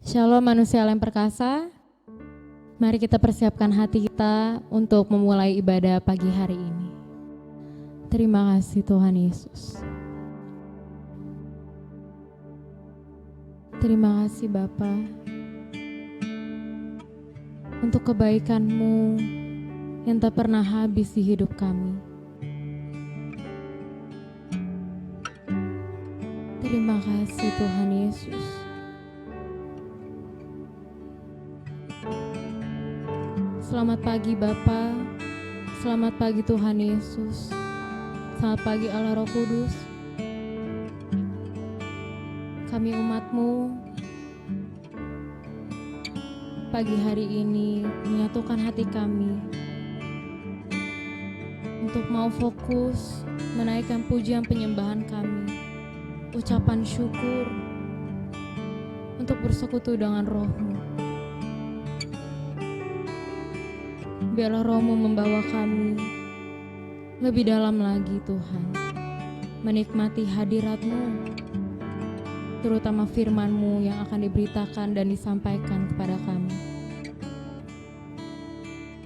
Shalom manusia yang perkasa, mari kita persiapkan hati kita untuk memulai ibadah pagi hari ini. Terima kasih Tuhan Yesus. Terima kasih Bapa untuk kebaikan-Mu yang tak pernah habis di hidup kami. Terima kasih Tuhan Yesus. Selamat pagi Bapa, selamat pagi Tuhan Yesus, selamat pagi Allah Roh Kudus. Kami umat-Mu pagi hari ini menyatukan hati kami untuk mau fokus menaikkan pujian penyembahan kami, ucapan syukur untuk bersekutu dengan Roh-Mu. Biarlah Roh-Mu membawa kami lebih dalam lagi Tuhan, menikmati hadirat-Mu, terutama firman-Mu yang akan diberitakan dan disampaikan kepada kami.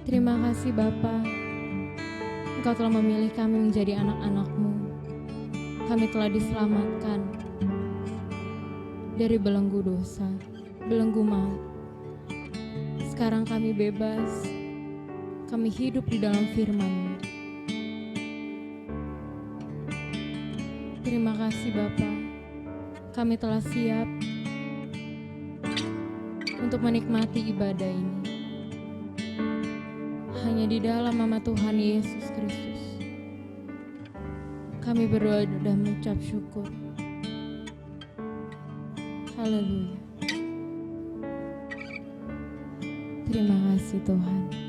Terima kasih Bapa, Engkau telah memilih kami menjadi anak-anak-Mu. Kami telah diselamatkan dari belenggu dosa, belenggu maut. Sekarang kami bebas. Kami hidup di dalam firman-Mu. Terima kasih Bapa. Kami telah siap untuk menikmati ibadah ini. Hanya di dalam nama Tuhan Yesus Kristus. Kami berdoa dan mengucap syukur. Haleluya. Terima kasih Tuhan.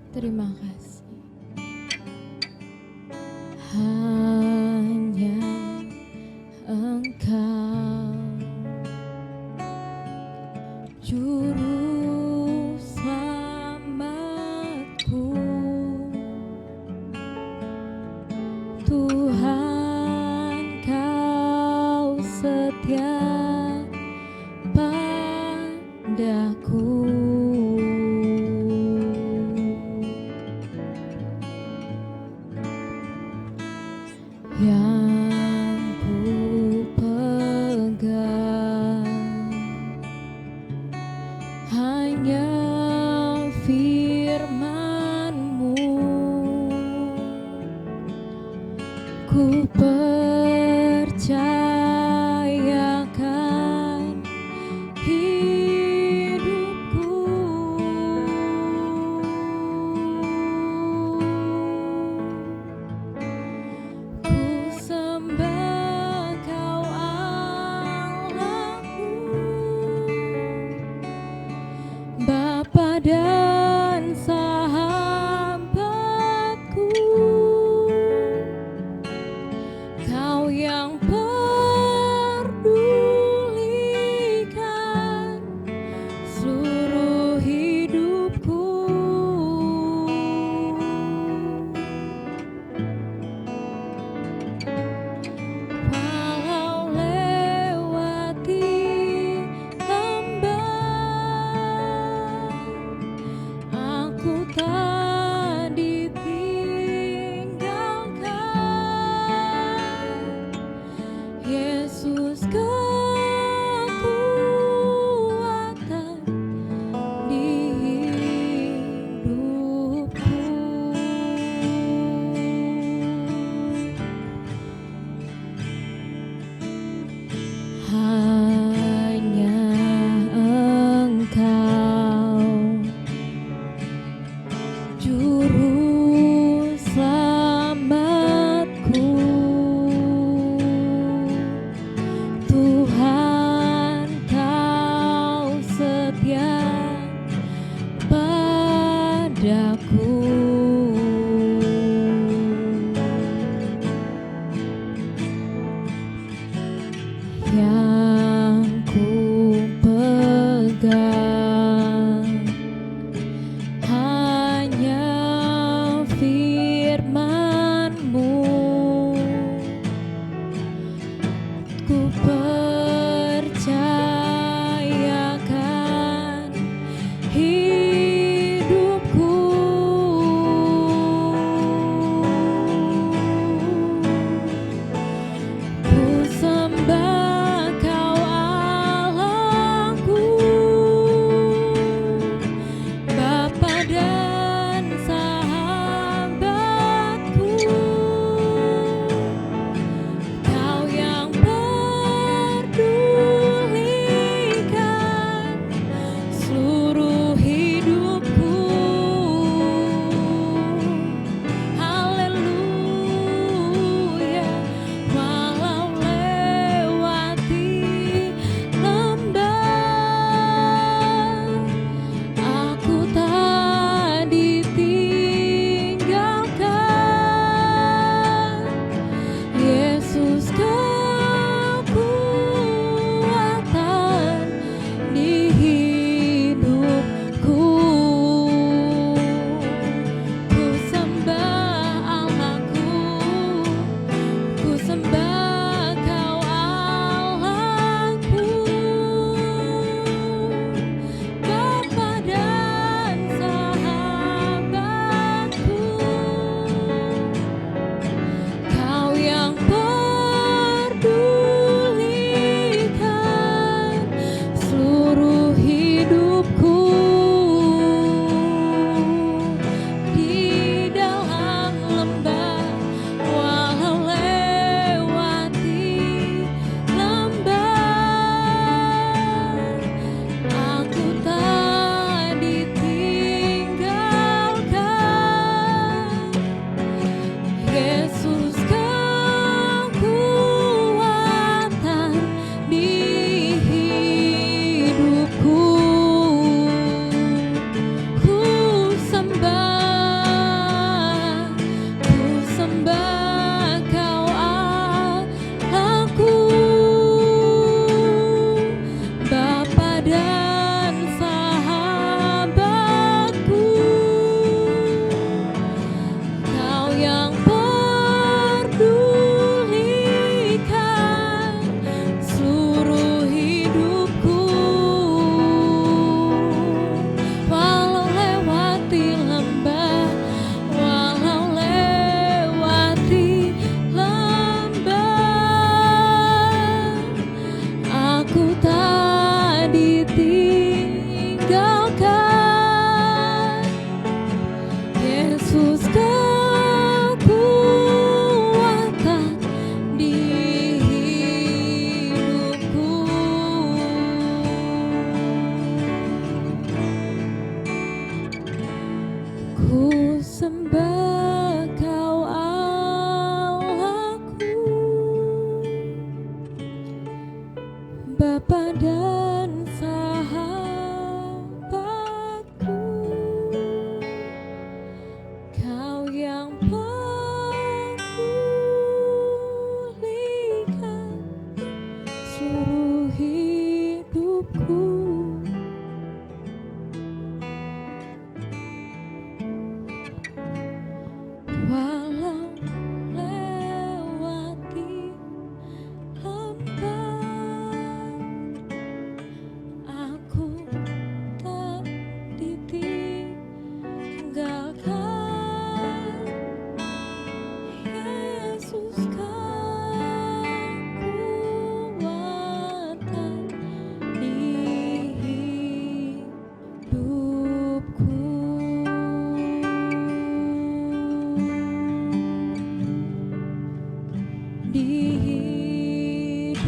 Terima kasih. Hanya Engkau, Juru Selamatku, Tuhan Kau setia padaku. Yang ku pegang hanya firman-Mu, ku percayakan hidupku. Bapa dan sahabatku, Kau yang pedulikan seluruh hidupku. Walau lewati aku tak ditinggalkan, Yesus kekuatan di hidupku. Hanya Engkau, Juru Selamatku, Tuhan Kau setia padaku. Yang ku pegang hanya sembah Kau Allahku, Bapa dan sahabatku, Kau yang pulihkan seluruh hidupku. Walau lewati lembah, aku tak ditinggalkan. Yesus kekuatan di hidupku. Di hidupku,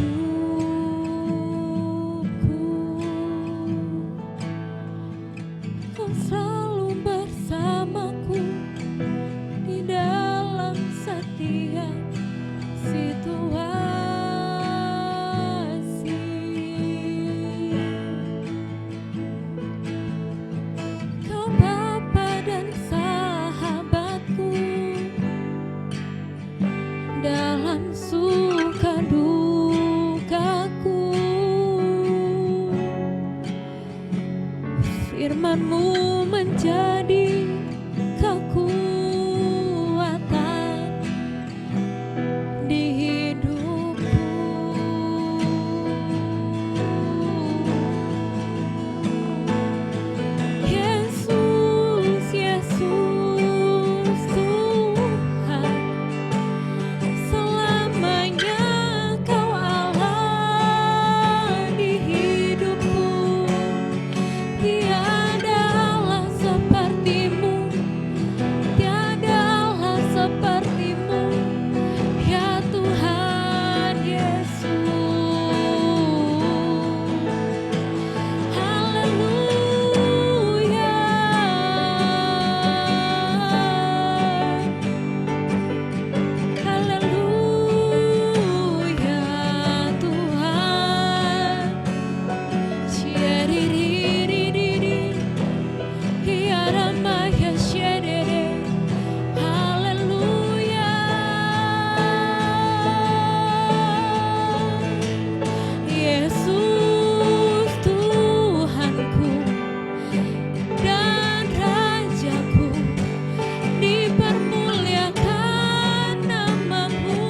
Kau selalu bersamaku di dalam setiap situasi. Kau Bapa dan sahabatku dalam suka dukaku. Firman-Mu menjadi kekuatan di hidupku. Yesus, Yesus Tuhan, selamanya Kau Allah di hidupku. Tiada Allah seperti-Mu, tiada Allah seperti-Mu, ya Tuhan Yesus. Haleluya, haleluya Tuhan. Shiriririri, hiaramaya shiriri. Haleluya. Yesus Tuhanku dan Rajaku, dipermuliakan nama-Mu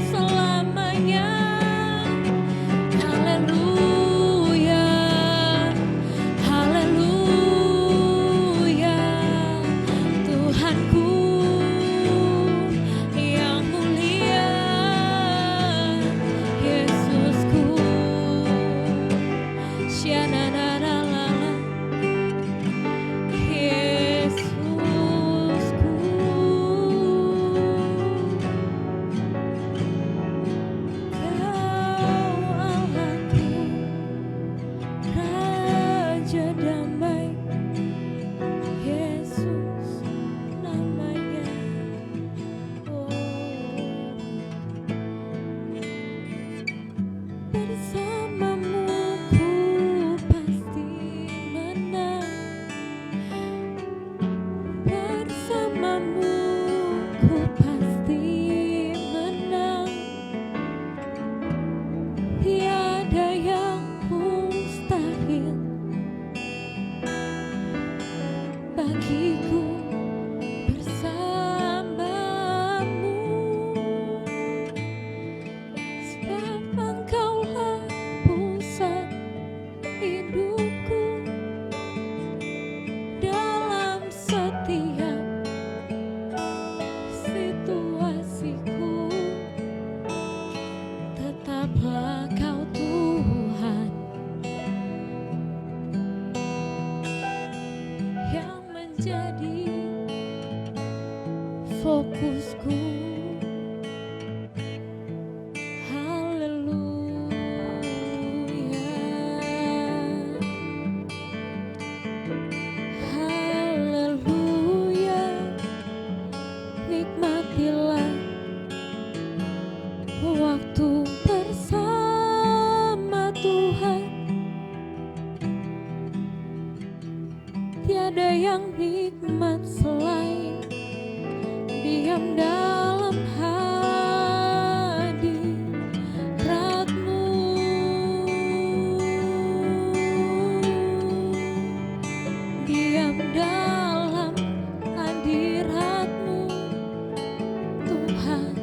selamanya. Haleluya, haleluya. Tuhanku yang mulia, Yesusku. Syananaralala, Yesusku. Kau Allahku, Raja damai, Yesus namanya. Oh, bersama-Mu ku pasti menang. Bersama-Mu ku pasti menang. Tiada yang mustahil bagiku bersama-Mu, sebab Engkaulah pusat hidupku. Dalam setiap situasiku, tetaplah Kau Tuhan yang menjadi fokusku. Haleluya, haleluya. diam dalam hadirat-Mu, diam dalam hadirat-Mu Tuhan.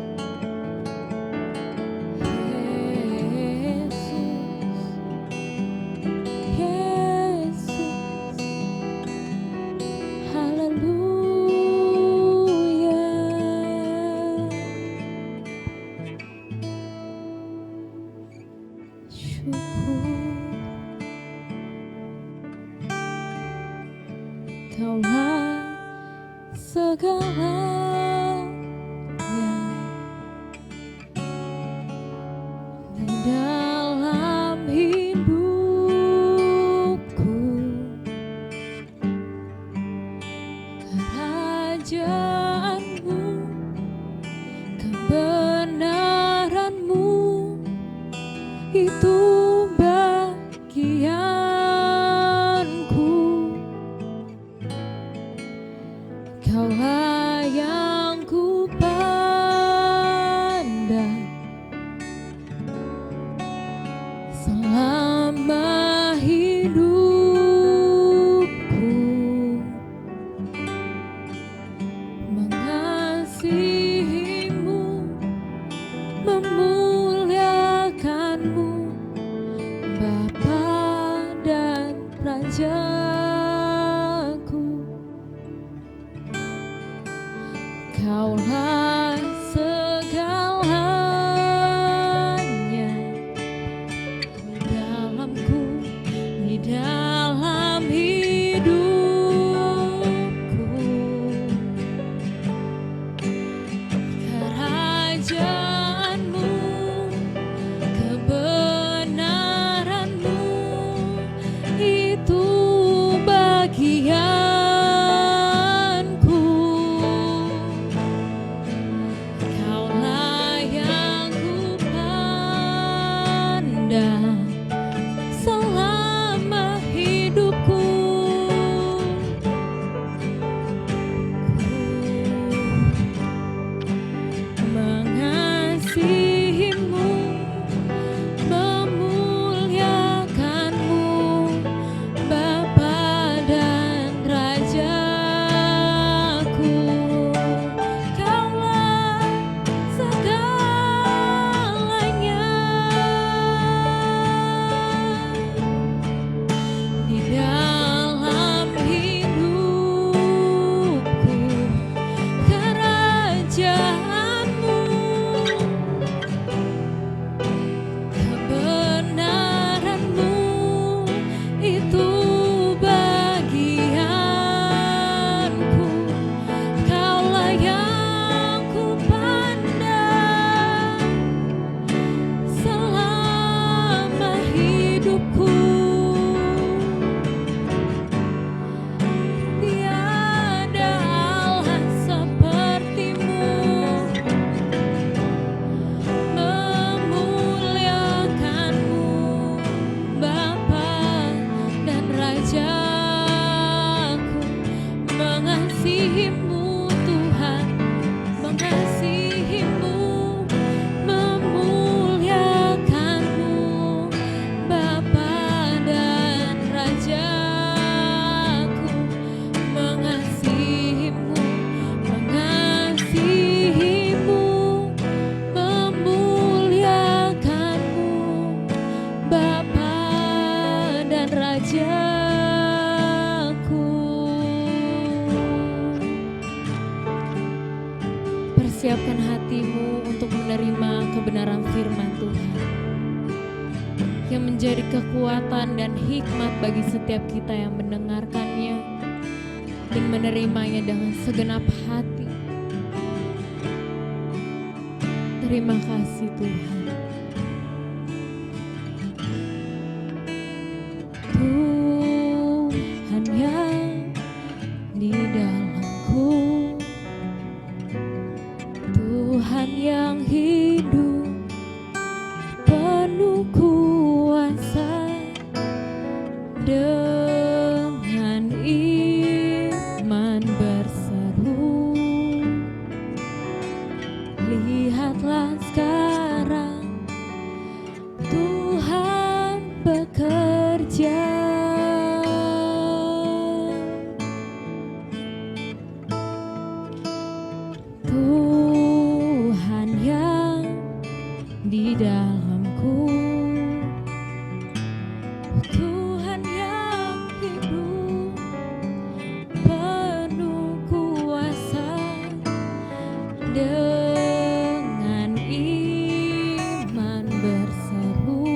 Kaulah segalanya di dalam hidupku, kerajaan-Mu, kebenaran-Mu itu bagianku. Kaulah yang ku pandang selama hidupku, mengasihi-Mu, memuliakan-Mu, Bapa dan Raja. Kaulah segalanya di dalamku, di dalam hidupku, kerajaan-Mu, kebenaran-Mu itu bagian. Selama hidupku, mengasihi-Mu, memuliakan-Mu, Bapa dan Rajaku. Kaulah segalanya di dalam hidupku, kerajaan-Mu, kebenaran-Mu itu bagianku. Kaulah yang ku pandang selama hidupku. Tiada Allah seperti-Mu, memuliakan-Mu, Bapa dan Rajaku, mengasihi-Mu Tuhan, mengasihi-Mu, memuliakan-Mu, Bapa dan Rajaku, mengasihi-Mu, mengasihi-Mu, memuliakan-Mu, Bapa dan Rajaku. Persiapkan hatimu untuk menerima kebenaran firman Tuhan yang menjadi kekuatan dan hikmat bagi setiap kita yang mendengarkannya dan menerimanya dengan segenap hati. Terima kasih Tuhan. Tuhan yang di dalamku, Tuhan yang hidup penuh kuasa, dengan iman berseru Tuhan yang di dalamku, Tuhan yang hidup penuh kuasa, dengan iman berseru.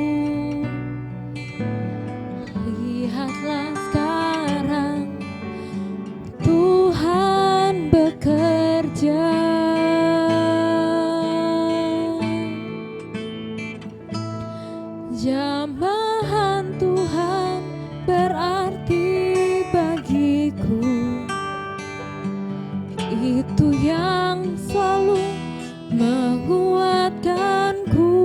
Lihatlah sekarang Tuhan bekerja. Jamahan Tuhan berarti bagiku, itu yang selalu menguatkanku.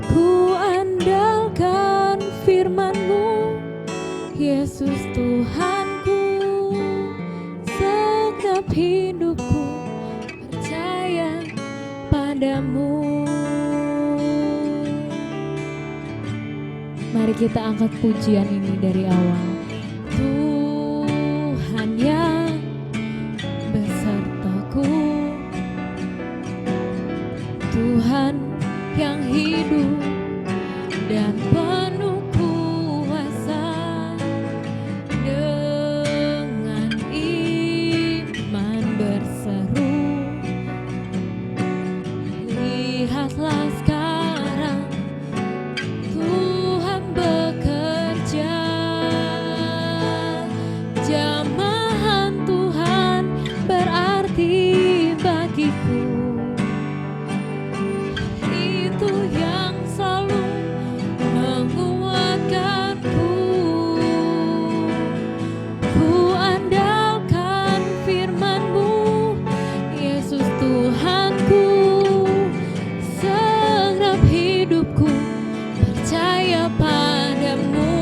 Ku andalkan firman-Mu, Yesus Tuhanku. Segenap hidupku percaya padamu. Mari kita angkat pujian ini dari awal. Tuhan yang besertaku, Tuhan yang hidup dan penuh kuasa, dengan iman berseru. Lihatlah sekarang Tuhan bekerja. Jamahan Tuhan berarti bagiku, itu yang selalu menguatkanku. Ku andalkan firman-Mu, Yesus Tuhanku. Segenap hidupku percaya padamu.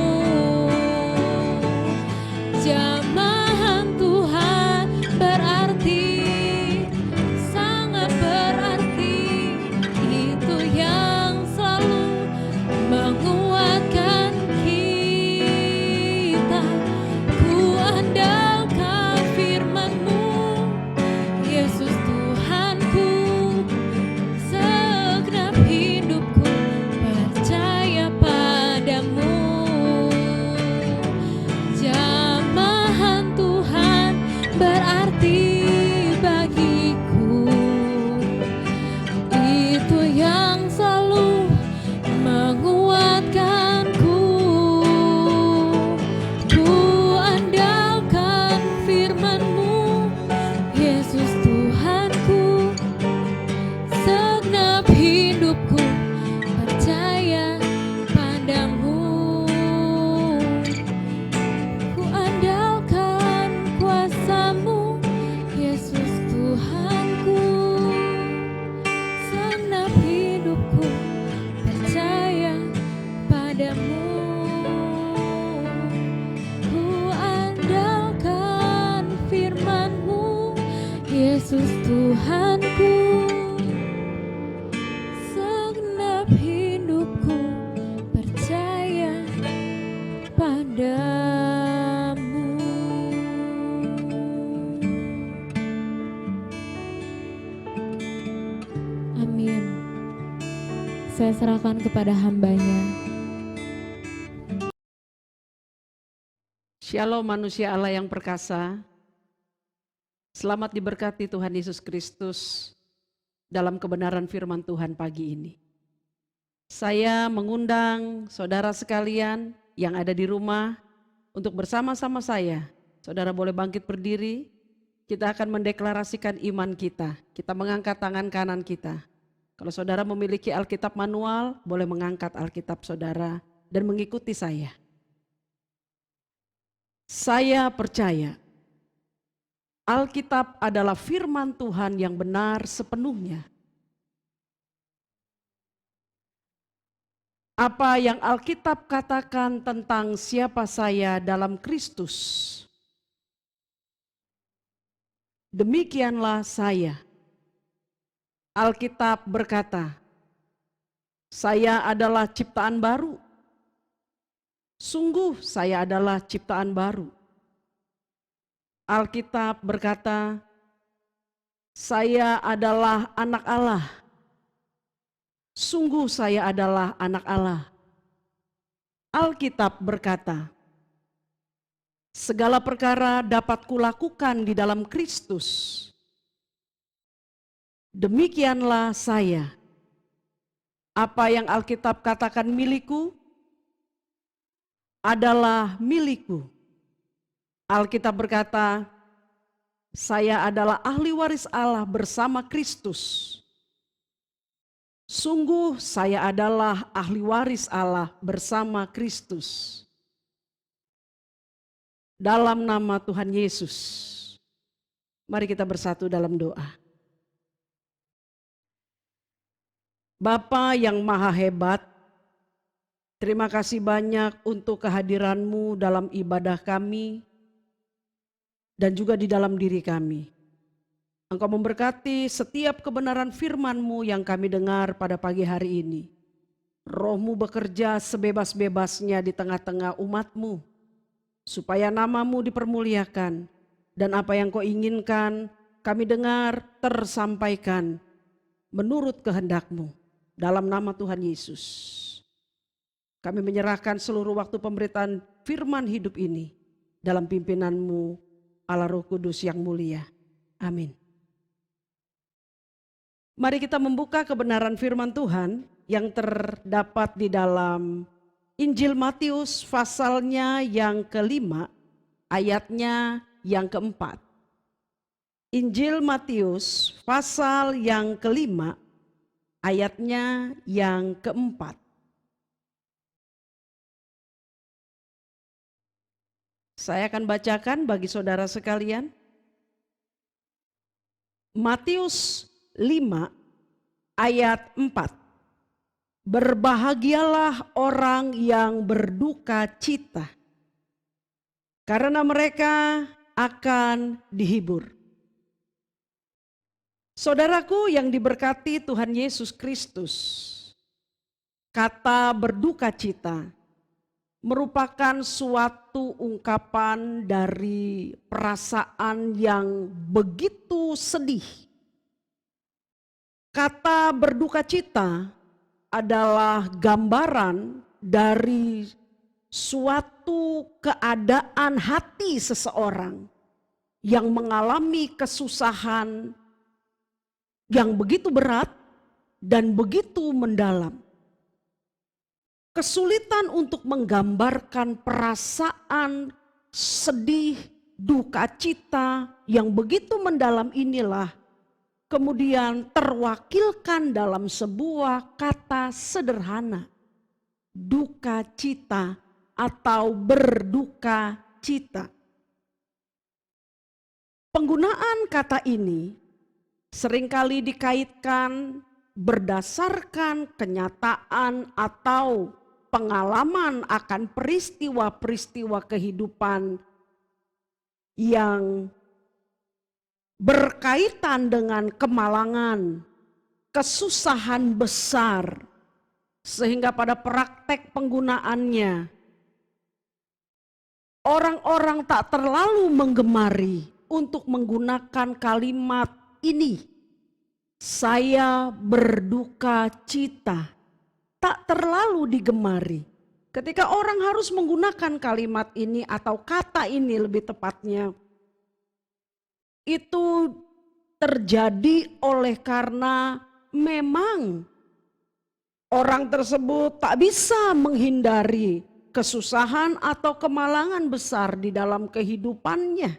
Jamahan Tuhan berarti, sangat berarti, itu yang selalu menguatkan kita. Ku andalkan firman-Mu, Yesus Tuhanku. Segenap hidupku percaya padamu. Jamahan Tuhan berarti bagiku, itu yang selalu menguatkanku. Ku andalkan firman-Mu, Yesus Tuhanku. Segenap hidupku percaya padamu. Ku andalkan kuasa-Mu, Yesus Tuhanku. Segenap hidupku percaya padamu. Ku andalkan firman-Mu, Yesus Tuhanku. Segenap hidupku percaya padamu. Amin. Saya serahkan kepada hamba-Nya. Shalom manusia Allah yang perkasa. Selamat diberkati Tuhan Yesus Kristus dalam kebenaran firman Tuhan pagi ini. Saya mengundang saudara sekalian yang ada di rumah untuk bersama-sama saya. Saudara boleh bangkit berdiri. Kita akan mendeklarasikan iman kita. Kita mengangkat tangan kanan kita. Kalau saudara memiliki Alkitab manual, boleh mengangkat Alkitab saudara dan mengikuti saya. Saya percaya Alkitab adalah firman Tuhan yang benar sepenuhnya. Apa yang Alkitab katakan tentang siapa saya dalam Kristus, demikianlah saya. Alkitab berkata, saya adalah ciptaan baru. Sungguh saya adalah ciptaan baru. Alkitab berkata, Saya adalah anak Allah. Sungguh saya adalah anak Allah. Alkitab berkata, segala perkara dapat kulakukan di dalam Kristus. Demikianlah saya. Apa yang Alkitab katakan milikku adalah milikku. Alkitab berkata, saya adalah ahli waris Allah bersama Kristus. Sungguh saya adalah ahli waris Allah bersama Kristus. Dalam nama Tuhan Yesus, mari kita bersatu dalam doa. Bapa yang maha hebat, terima kasih banyak untuk kehadiran-Mu dalam ibadah kami dan juga di dalam diri kami. Engkau memberkati setiap kebenaran firman-Mu yang kami dengar pada pagi hari ini. Roh-Mu bekerja sebebas-bebasnya di tengah-tengah umat-Mu, supaya nama-Mu dipermuliakan, dan apa yang Kau inginkan kami dengar tersampaikan menurut kehendak-Mu. Dalam nama Tuhan Yesus, kami menyerahkan seluruh waktu pemberitaan firman hidup ini dalam pimpinan-Mu, Allah Roh Kudus yang mulia. Amin. Mari kita membuka kebenaran firman Tuhan yang terdapat di dalam Injil Matius pasalnya yang ke-5, ayatnya yang ke-4. Injil Matius pasal yang ke-5, ayatnya yang ke-4. Saya akan bacakan bagi saudara sekalian. Matius 5 ayat 4. Berbahagialah orang yang berduka cita, karena mereka akan dihibur. Saudaraku yang diberkati Tuhan Yesus Kristus, kata berduka cita merupakan suatu ungkapan dari perasaan yang begitu sedih. Kata berduka cita adalah gambaran dari suatu keadaan hati seseorang yang mengalami kesusahan yang begitu berat dan begitu mendalam. Kesulitan untuk menggambarkan perasaan sedih, duka cita yang begitu mendalam inilah kemudian terwakilkan dalam sebuah kata sederhana, duka cita atau berduka cita. Penggunaan kata ini seringkali dikaitkan berdasarkan kenyataan atau pengalaman akan peristiwa-peristiwa kehidupan yang berkaitan dengan kemalangan, kesusahan besar, sehingga pada praktek penggunaannya orang-orang tak terlalu menggemari untuk menggunakan kalimat ini. Saya berduka cita, tak terlalu digemari. Ketika orang harus menggunakan kalimat ini atau kata ini lebih tepatnya, itu terjadi oleh karena memang orang tersebut tak bisa menghindari kesusahan atau kemalangan besar di dalam kehidupannya.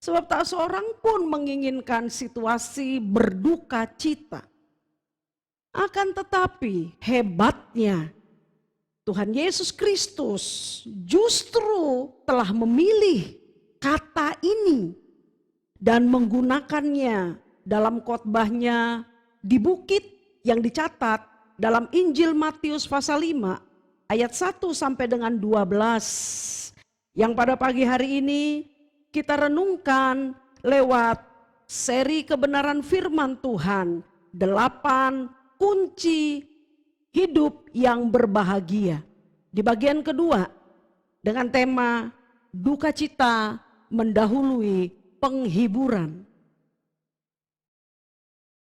Sebab tak seorang pun menginginkan situasi berduka cita. Akan tetapi hebatnya Tuhan Yesus Kristus justru telah memilih kata ini dan menggunakannya dalam khotbahnya di bukit yang dicatat dalam Injil Matius pasal 5 ayat 1 sampai dengan 12 yang pada pagi hari ini kita renungkan lewat seri kebenaran firman Tuhan 8 kunci hidup yang berbahagia. Di bagian kedua dengan tema duka cita mendahului penghiburan.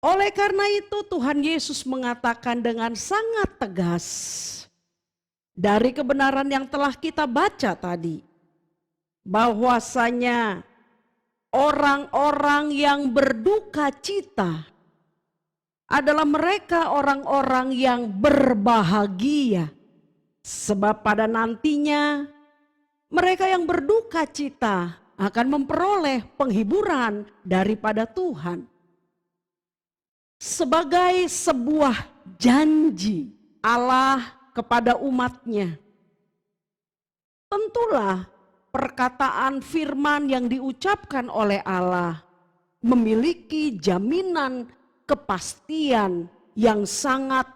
Oleh karena itu Tuhan Yesus mengatakan dengan sangat tegas dari kebenaran yang telah kita baca tadi, bahwasanya orang-orang yang berduka cita adalah mereka orang-orang yang berbahagia, sebab pada nantinya mereka yang berduka cita akan memperoleh penghiburan daripada Tuhan. Sebagai sebuah janji Allah kepada umatnya, tentulah perkataan firman yang diucapkan oleh Allah memiliki jaminan kepastian yang sangat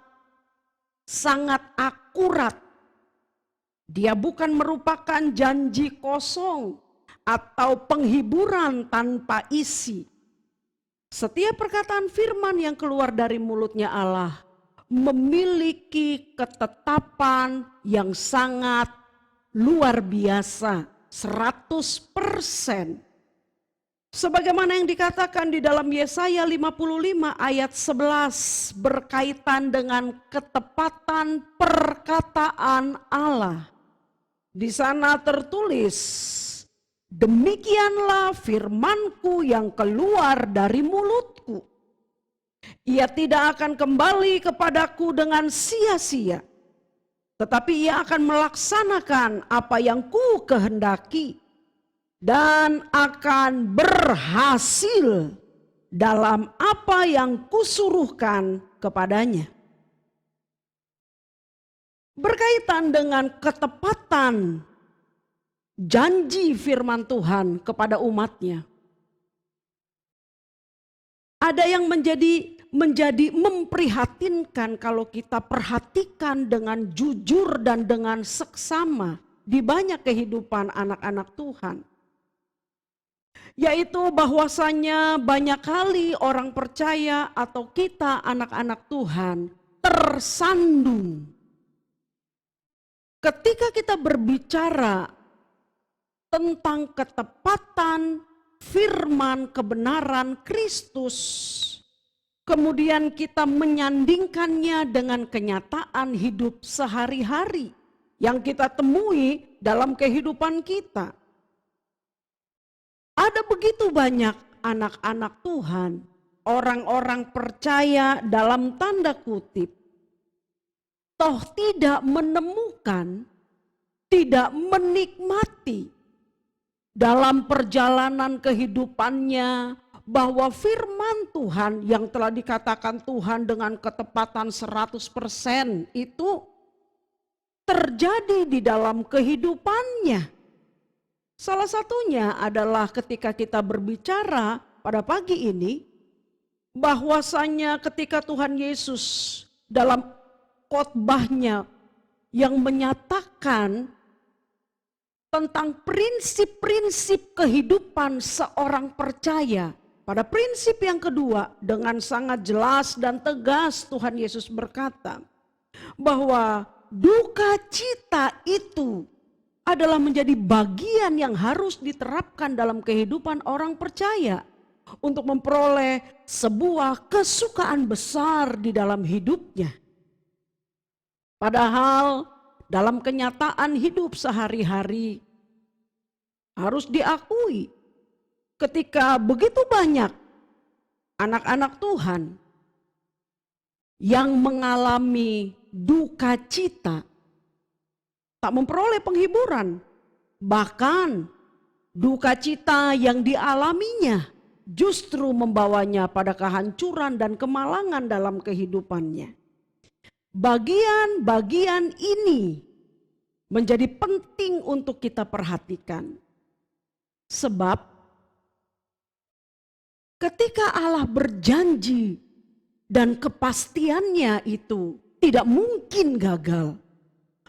akurat. Dia bukan merupakan janji kosong atau penghiburan tanpa isi. Setiap perkataan firman yang keluar dari mulutnya Allah memiliki ketetapan yang sangat luar biasa, 100%. Sebagaimana yang dikatakan di dalam Yesaya 55 ayat 11 berkaitan dengan ketepatan perkataan Allah. Di sana tertulis, demikianlah firmanku yang keluar dari mulutku. Ia tidak akan kembali kepadaku dengan sia-sia, tetapi ia akan melaksanakan apa yang ku kehendaki dan akan berhasil dalam apa yang kusuruhkan kepadanya. Berkaitan dengan ketepatan janji firman Tuhan kepada umatnya, ada yang menjadi memprihatinkan kalau kita perhatikan dengan jujur dan dengan seksama di banyak kehidupan anak-anak Tuhan. Yaitu bahwasanya banyak kali orang percaya atau kita anak-anak Tuhan tersandung ketika kita berbicara tentang ketepatan firman kebenaran Kristus, kemudian kita menyandingkannya dengan kenyataan hidup sehari-hari yang kita temui dalam kehidupan kita. Ada begitu banyak anak-anak Tuhan, orang-orang percaya dalam tanda kutip, toh tidak menemukan, tidak menikmati dalam perjalanan kehidupannya bahwa firman Tuhan yang telah dikatakan Tuhan dengan ketepatan 100% itu terjadi di dalam kehidupannya. Salah satunya adalah ketika kita berbicara pada pagi ini, bahwasanya ketika Tuhan Yesus dalam khotbahnya yang menyatakan tentang prinsip-prinsip kehidupan seorang percaya. Pada prinsip yang kedua, dengan sangat jelas dan tegas Tuhan Yesus berkata bahwa duka cita itu adalah menjadi bagian yang harus diterapkan dalam kehidupan orang percaya untuk memperoleh sebuah kesukaan besar di dalam hidupnya. Padahal dalam kenyataan hidup sehari-hari harus diakui ketika begitu banyak anak-anak Tuhan yang mengalami duka cita, tak memperoleh penghiburan, bahkan duka cita yang dialaminya justru membawanya pada kehancuran dan kemalangan dalam kehidupannya. Bagian-bagian ini menjadi penting untuk kita perhatikan. Sebab ketika Allah berjanji dan kepastiannya itu tidak mungkin gagal.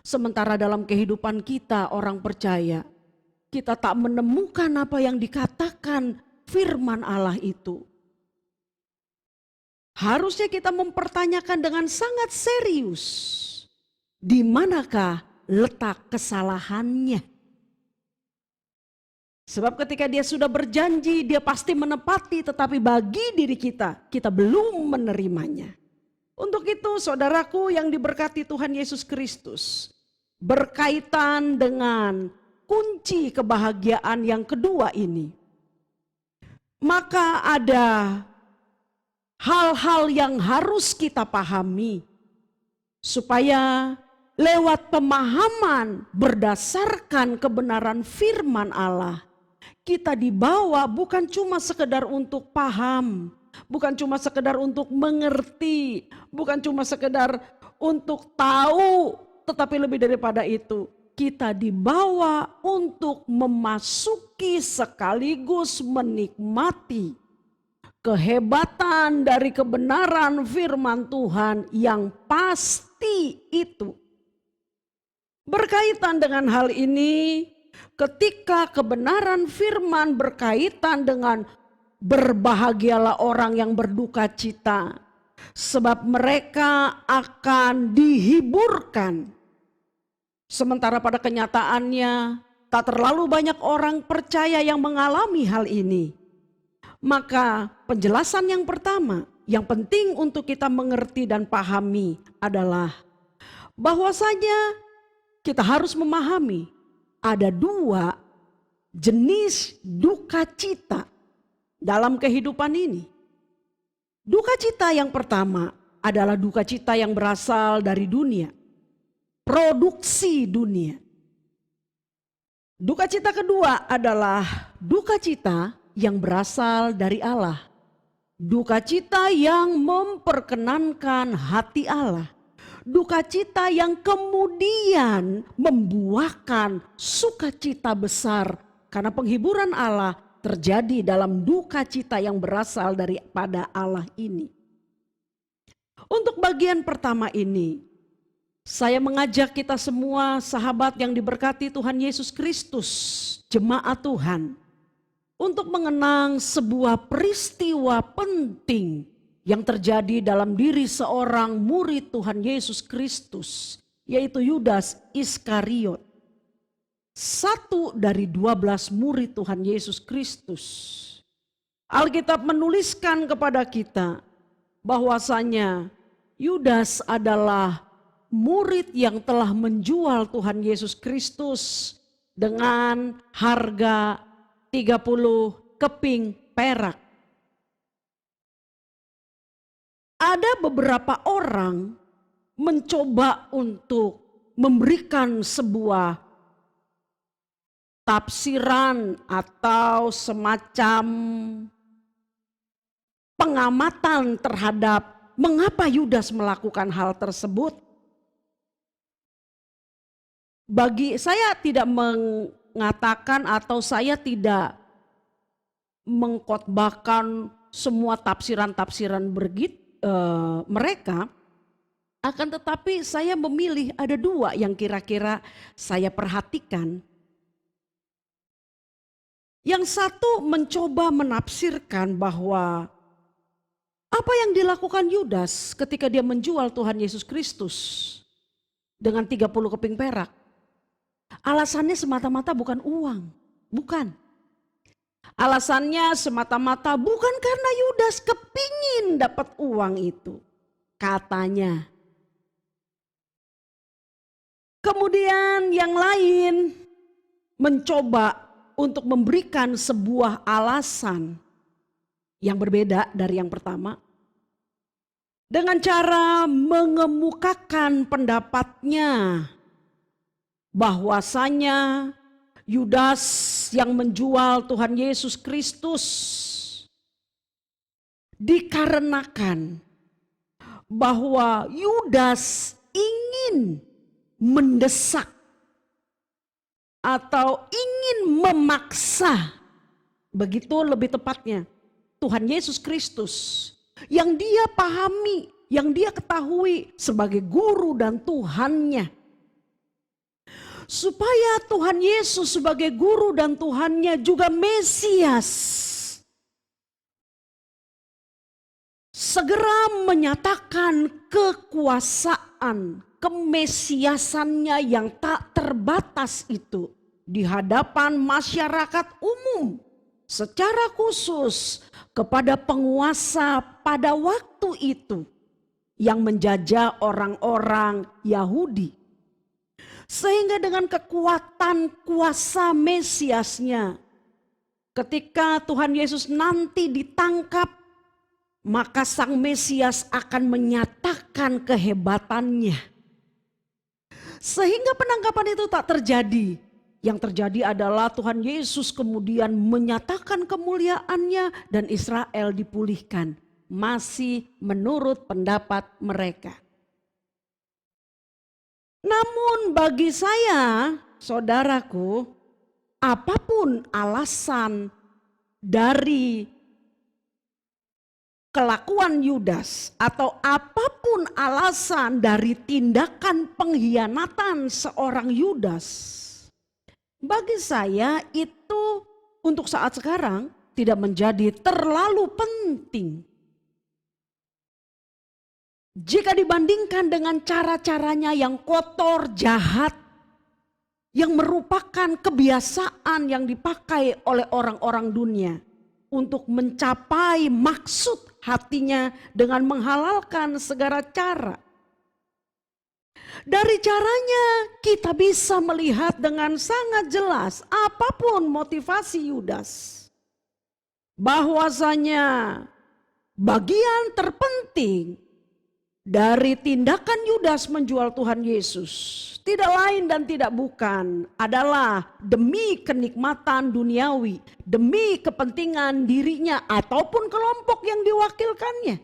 Sementara dalam kehidupan kita orang percaya, kita tak menemukan apa yang dikatakan firman Allah itu. Harusnya kita mempertanyakan dengan sangat serius, di manakah letak kesalahannya. Sebab ketika dia sudah berjanji, dia pasti menepati, tetapi bagi diri kita, kita belum menerimanya. Untuk itu saudaraku yang diberkati Tuhan Yesus Kristus, berkaitan dengan kunci kebahagiaan yang kedua ini, maka ada hal-hal yang harus kita pahami supaya lewat pemahaman berdasarkan kebenaran firman Allah, kita dibawa bukan cuma sekedar untuk paham, bukan cuma sekedar untuk mengerti, bukan cuma sekedar untuk tahu, tetapi lebih daripada itu, kita dibawa untuk memasuki sekaligus menikmati kehebatan dari kebenaran firman Tuhan yang pasti itu. Berkaitan dengan hal ini, ketika kebenaran firman berkaitan dengan berbahagialah orang yang berduka cita, sebab mereka akan dihiburkan. Sementara pada kenyataannya tak terlalu banyak orang percaya yang mengalami hal ini. Maka penjelasan yang pertama yang penting untuk kita mengerti dan pahami adalah bahwasanya kita harus memahami ada dua jenis duka cita dalam kehidupan ini. Duka cita yang pertama adalah duka cita yang berasal dari dunia, produksi dunia. Duka cita kedua adalah duka cita yang berasal dari Allah. Duka cita yang memperkenankan hati Allah. Duka cita yang kemudian membuahkan sukacita besar karena penghiburan Allah terjadi dalam duka cita yang berasal daripada Allah ini. Untuk bagian pertama ini, saya mengajak kita semua sahabat yang diberkati Tuhan Yesus Kristus, jemaat Tuhan, untuk mengenang sebuah peristiwa penting yang terjadi dalam diri seorang murid Tuhan Yesus Kristus, yaitu Yudas Iskariot. Satu dari 12 murid Tuhan Yesus Kristus. Alkitab menuliskan kepada kita bahwasanya Yudas adalah murid yang telah menjual Tuhan Yesus Kristus dengan harga 30 keping perak. Ada beberapa orang mencoba untuk memberikan sebuah tafsiran atau semacam pengamatan terhadap mengapa Yudas melakukan hal tersebut. Bagi saya tidak mengatakan atau saya tidak mengkhotbahkan semua tafsiran-tafsiran mereka, akan tetapi saya memilih ada dua yang kira-kira saya perhatikan. Yang satu mencoba menafsirkan bahwa apa yang dilakukan Yudas ketika dia menjual Tuhan Yesus Kristus dengan 30 keping perak, alasannya semata-mata bukan uang, bukan. Alasannya semata-mata bukan karena Yudas kepingin dapat uang itu, katanya. Kemudian yang lain mencoba untuk memberikan sebuah alasan yang berbeda dari yang pertama, dengan cara mengemukakan pendapatnya bahwasanya Yudas yang menjual Tuhan Yesus Kristus dikarenakan bahwa Yudas ingin mendesak atau ingin memaksa, begitu lebih tepatnya, Tuhan Yesus Kristus yang dia pahami, yang dia ketahui sebagai guru dan Tuhannya, supaya Tuhan Yesus sebagai guru dan Tuhannya juga Mesias segera menyatakan kekuasaan kemesiasannya yang tak terbatas itu di hadapan masyarakat umum, secara khusus kepada penguasa pada waktu itu yang menjajah orang-orang Yahudi. Sehingga dengan kekuatan kuasa Mesiasnya, ketika Tuhan Yesus nanti ditangkap, maka Sang Mesias akan menyatakan kehebatannya. Sehingga penangkapan itu tak terjadi. Yang terjadi adalah Tuhan Yesus kemudian menyatakan kemuliaannya dan Israel dipulihkan. Masih menurut pendapat mereka. Namun bagi saya, saudaraku, apapun alasan dari kelakuan Yudas atau apapun alasan dari tindakan pengkhianatan seorang Yudas, bagi saya itu untuk saat sekarang tidak menjadi terlalu penting. Jika dibandingkan dengan cara-caranya yang kotor, jahat, yang merupakan kebiasaan yang dipakai oleh orang-orang dunia untuk mencapai maksud hatinya dengan menghalalkan segala cara. Dari caranya kita bisa melihat dengan sangat jelas apapun motivasi Yudas, bahwasanya bagian terpenting dari tindakan Yudas menjual Tuhan Yesus tidak lain dan tidak bukan adalah demi kenikmatan duniawi, demi kepentingan dirinya ataupun kelompok yang diwakilkannya.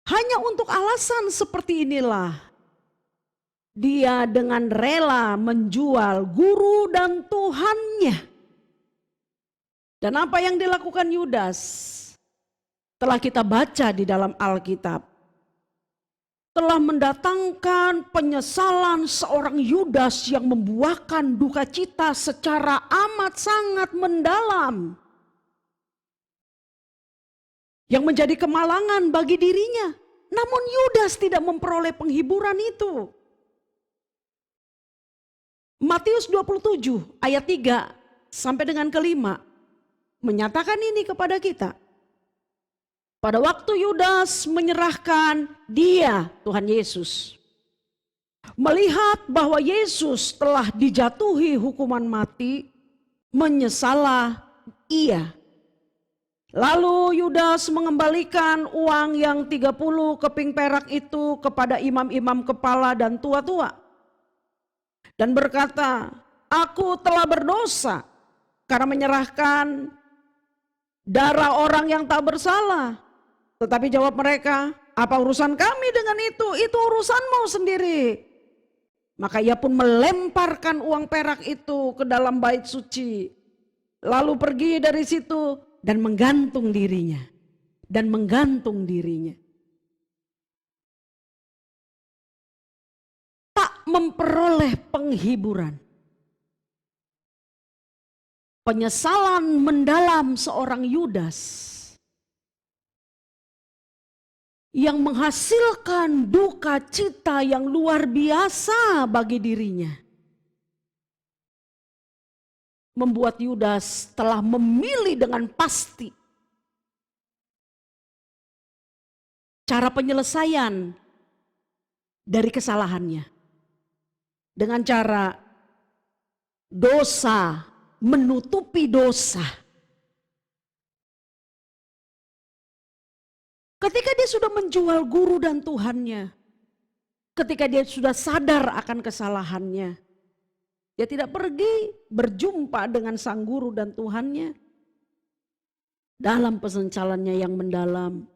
Hanya untuk alasan seperti inilah dia dengan rela menjual guru dan Tuhannya. Dan apa yang dilakukan Yudas? Telah kita baca di dalam Alkitab, telah mendatangkan penyesalan seorang Yudas yang membuahkan duka cita secara amat sangat mendalam, yang menjadi kemalangan bagi dirinya. Namun Yudas tidak memperoleh penghiburan itu. Matius 27 ayat 3 sampai dengan ke-5 menyatakan ini kepada kita. Pada waktu Yudas menyerahkan dia, Tuhan Yesus, melihat bahwa Yesus telah dijatuhi hukuman mati, menyesalah ia. Lalu Yudas mengembalikan uang yang 30 keping perak itu kepada imam-imam kepala dan tua-tua. Dan berkata, aku telah berdosa karena menyerahkan darah orang yang tak bersalah. Tetapi jawab mereka, apa urusan kami dengan itu? Itu urusanmu sendiri. Maka ia pun melemparkan uang perak itu ke dalam bait suci. Lalu pergi dari situ dan menggantung dirinya. Tak memperoleh penghiburan. Penyesalan mendalam seorang Yudas yang menghasilkan duka cita yang luar biasa bagi dirinya, membuat Yudas telah memilih dengan pasti cara penyelesaian dari kesalahannya dengan cara dosa menutupi dosa. Ketika dia sudah menjual guru dan Tuhannya, ketika dia sudah sadar akan kesalahannya, dia tidak pergi berjumpa dengan sang guru dan Tuhannya. Dalam pesencalannya yang mendalam,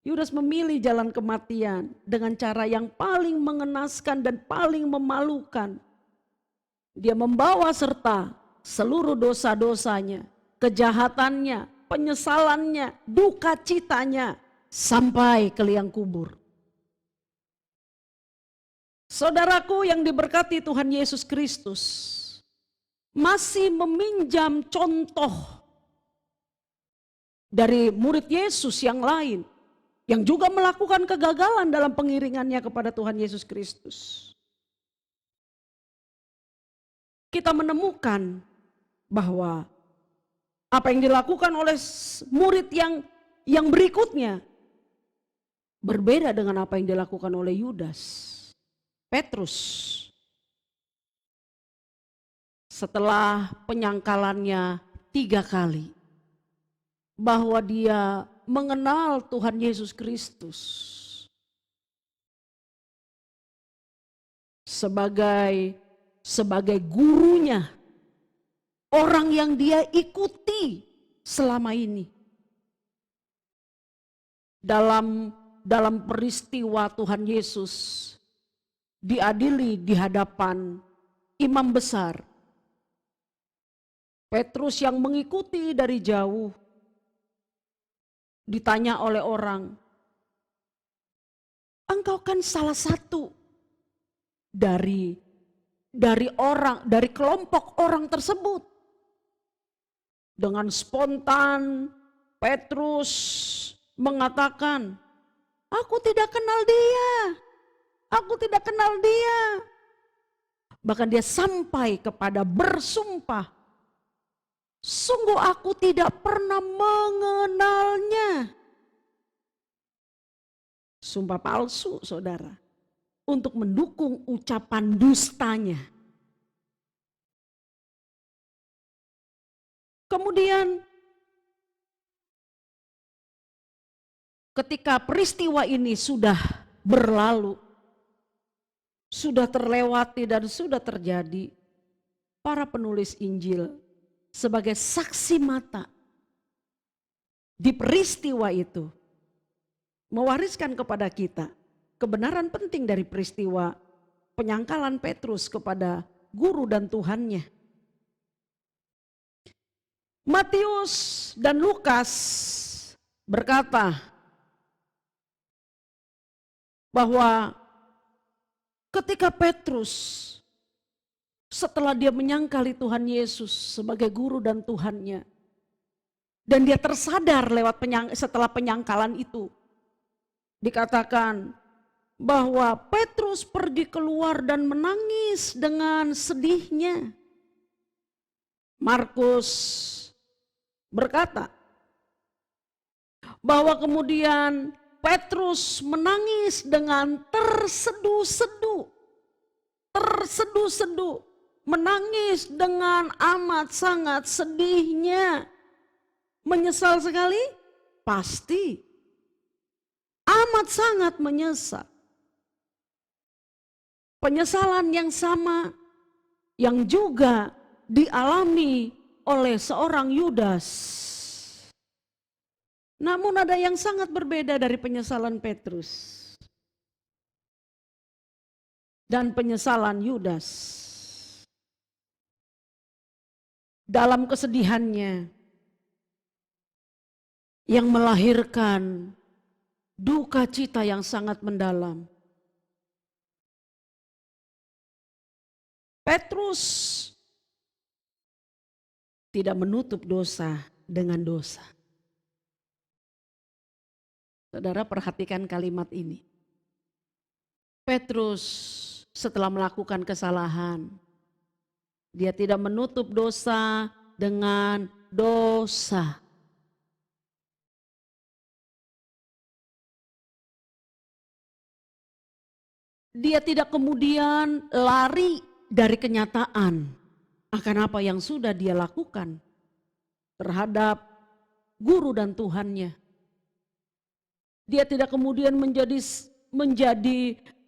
Yudas memilih jalan kematian dengan cara yang paling mengenaskan dan paling memalukan. Dia membawa serta seluruh dosa-dosanya, kejahatannya, penyesalannya, duka citanya sampai ke liang kubur. Saudaraku yang diberkati Tuhan Yesus Kristus, masih meminjam contoh dari murid Yesus yang lain yang juga melakukan kegagalan dalam pengiringannya kepada Tuhan Yesus Kristus. kita menemukan bahwa apa yang dilakukan oleh murid yang berikutnya berbeda dengan apa yang dilakukan oleh Yudas. Petrus setelah penyangkalannya 3 kali bahwa dia mengenal Tuhan Yesus Kristus sebagai gurunya, orang yang dia ikuti selama ini. Dalam peristiwa Tuhan Yesus diadili di hadapan imam besar, Petrus yang mengikuti dari jauh ditanya oleh orang, "Engkau kan salah satu dari kelompok orang tersebut." Dengan spontan Petrus mengatakan, "Aku tidak kenal dia. Aku tidak kenal dia." Bahkan dia sampai kepada bersumpah, "Sungguh aku tidak pernah mengenalnya." Sumpah palsu, saudara, untuk mendukung ucapan dustanya. Kemudian ketika peristiwa ini sudah berlalu, sudah terlewati dan sudah terjadi, para penulis Injil sebagai saksi mata di peristiwa itu mewariskan kepada kita kebenaran penting dari peristiwa penyangkalan Petrus kepada guru dan Tuhannya. Matius dan Lukas berkata bahwa ketika Petrus setelah dia menyangkali Tuhan Yesus sebagai guru dan Tuhannya, dan dia tersadar setelah penyangkalan itu, dikatakan bahwa Petrus pergi keluar dan menangis dengan sedihnya. Markus berkata bahwa kemudian Petrus menangis dengan terseduh-seduh, menangis dengan amat sangat sedihnya. Menyesal sekali? Pasti. Amat sangat menyesal. Penyesalan yang sama yang juga dialami oleh seorang Yudas. Namun ada yang sangat berbeda dari penyesalan Petrus dan penyesalan Yudas. Dalam kesedihannya yang melahirkan duka cita yang sangat mendalam, Petrus tidak menutup dosa dengan dosa. Saudara, perhatikan kalimat ini. Petrus setelah melakukan kesalahan, dia tidak menutup dosa dengan dosa. Dia tidak kemudian lari dari kenyataan akan apa yang sudah dia lakukan terhadap guru dan Tuhannya. Dia tidak kemudian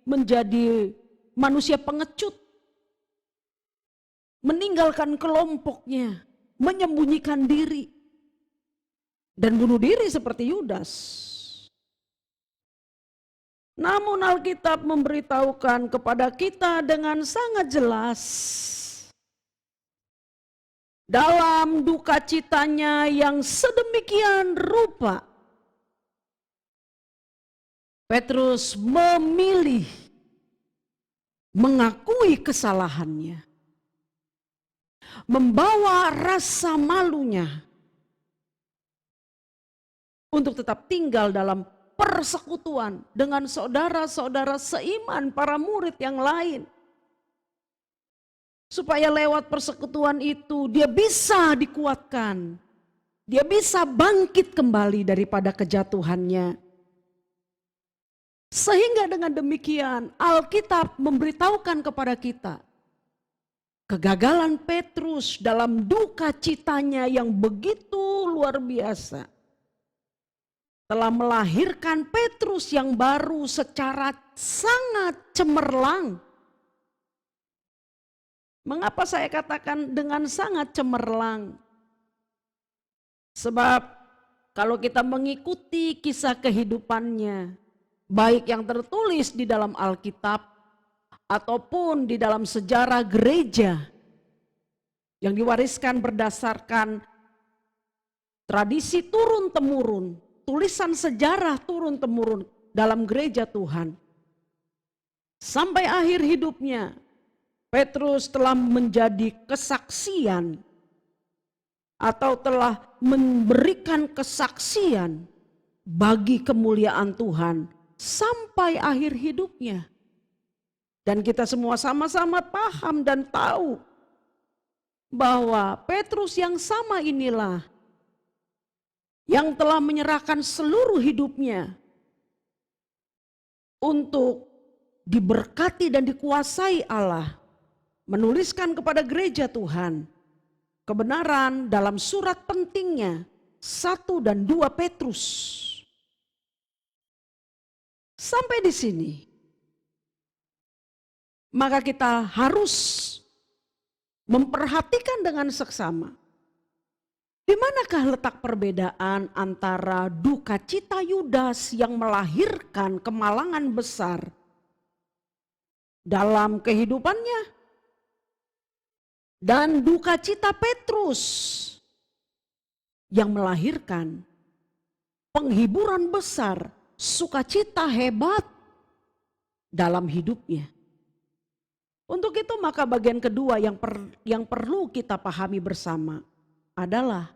menjadi manusia pengecut, meninggalkan kelompoknya, menyembunyikan diri, dan bunuh diri seperti Yudas. Namun Alkitab memberitahukan kepada kita dengan sangat jelas, dalam duka citanya yang sedemikian rupa, Petrus memilih mengakui kesalahannya, membawa rasa malunya untuk tetap tinggal dalam persekutuan dengan saudara-saudara seiman, para murid yang lain. supaya lewat persekutuan itu dia bisa dikuatkan. Dia bisa bangkit kembali daripada kejatuhannya. Sehingga dengan demikian Alkitab memberitahukan kepada kita kegagalan Petrus dalam duka citanya yang begitu luar biasa telah melahirkan Petrus yang baru secara sangat cemerlang. Mengapa saya katakan dengan sangat cemerlang? Sebab kalau kita mengikuti kisah kehidupannya, baik yang tertulis di dalam Alkitab ataupun di dalam sejarah gereja yang diwariskan berdasarkan tradisi turun-temurun, tulisan sejarah turun-temurun dalam gereja Tuhan. Sampai akhir hidupnya, Petrus telah menjadi kesaksian atau telah memberikan kesaksian bagi kemuliaan Tuhan sampai akhir hidupnya. Dan kita semua sama-sama paham dan tahu bahwa Petrus yang sama inilah yang telah menyerahkan seluruh hidupnya untuk diberkati dan dikuasai Allah, menuliskan kepada gereja Tuhan kebenaran dalam surat pentingnya 1 dan 2 Petrus. Sampai di sini, maka kita harus memperhatikan dengan seksama. Di manakah letak perbedaan antara duka cita Yudas yang melahirkan kemalangan besar dalam kehidupannya dan duka cita Petrus yang melahirkan penghiburan besar, sukacita hebat dalam hidupnya. Untuk itu maka bagian kedua yang perlu kita pahami bersama adalah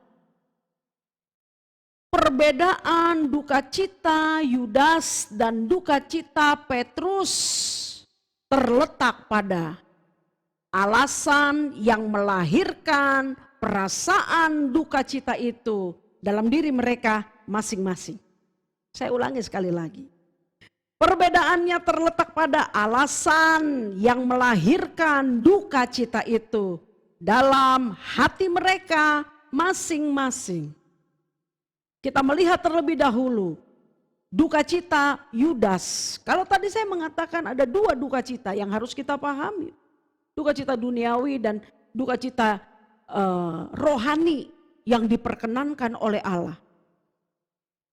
perbedaan duka cita Yudas dan duka cita Petrus terletak pada alasan yang melahirkan perasaan duka cita itu dalam diri mereka masing-masing. Saya ulangi sekali lagi. Perbedaannya terletak pada alasan yang melahirkan duka cita itu dalam hati mereka masing-masing. Kita melihat terlebih dahulu duka cita Yudas. Kalau tadi saya mengatakan ada 2 duka cita yang harus kita pahami. Duka cita duniawi dan duka cita rohani yang diperkenankan oleh Allah.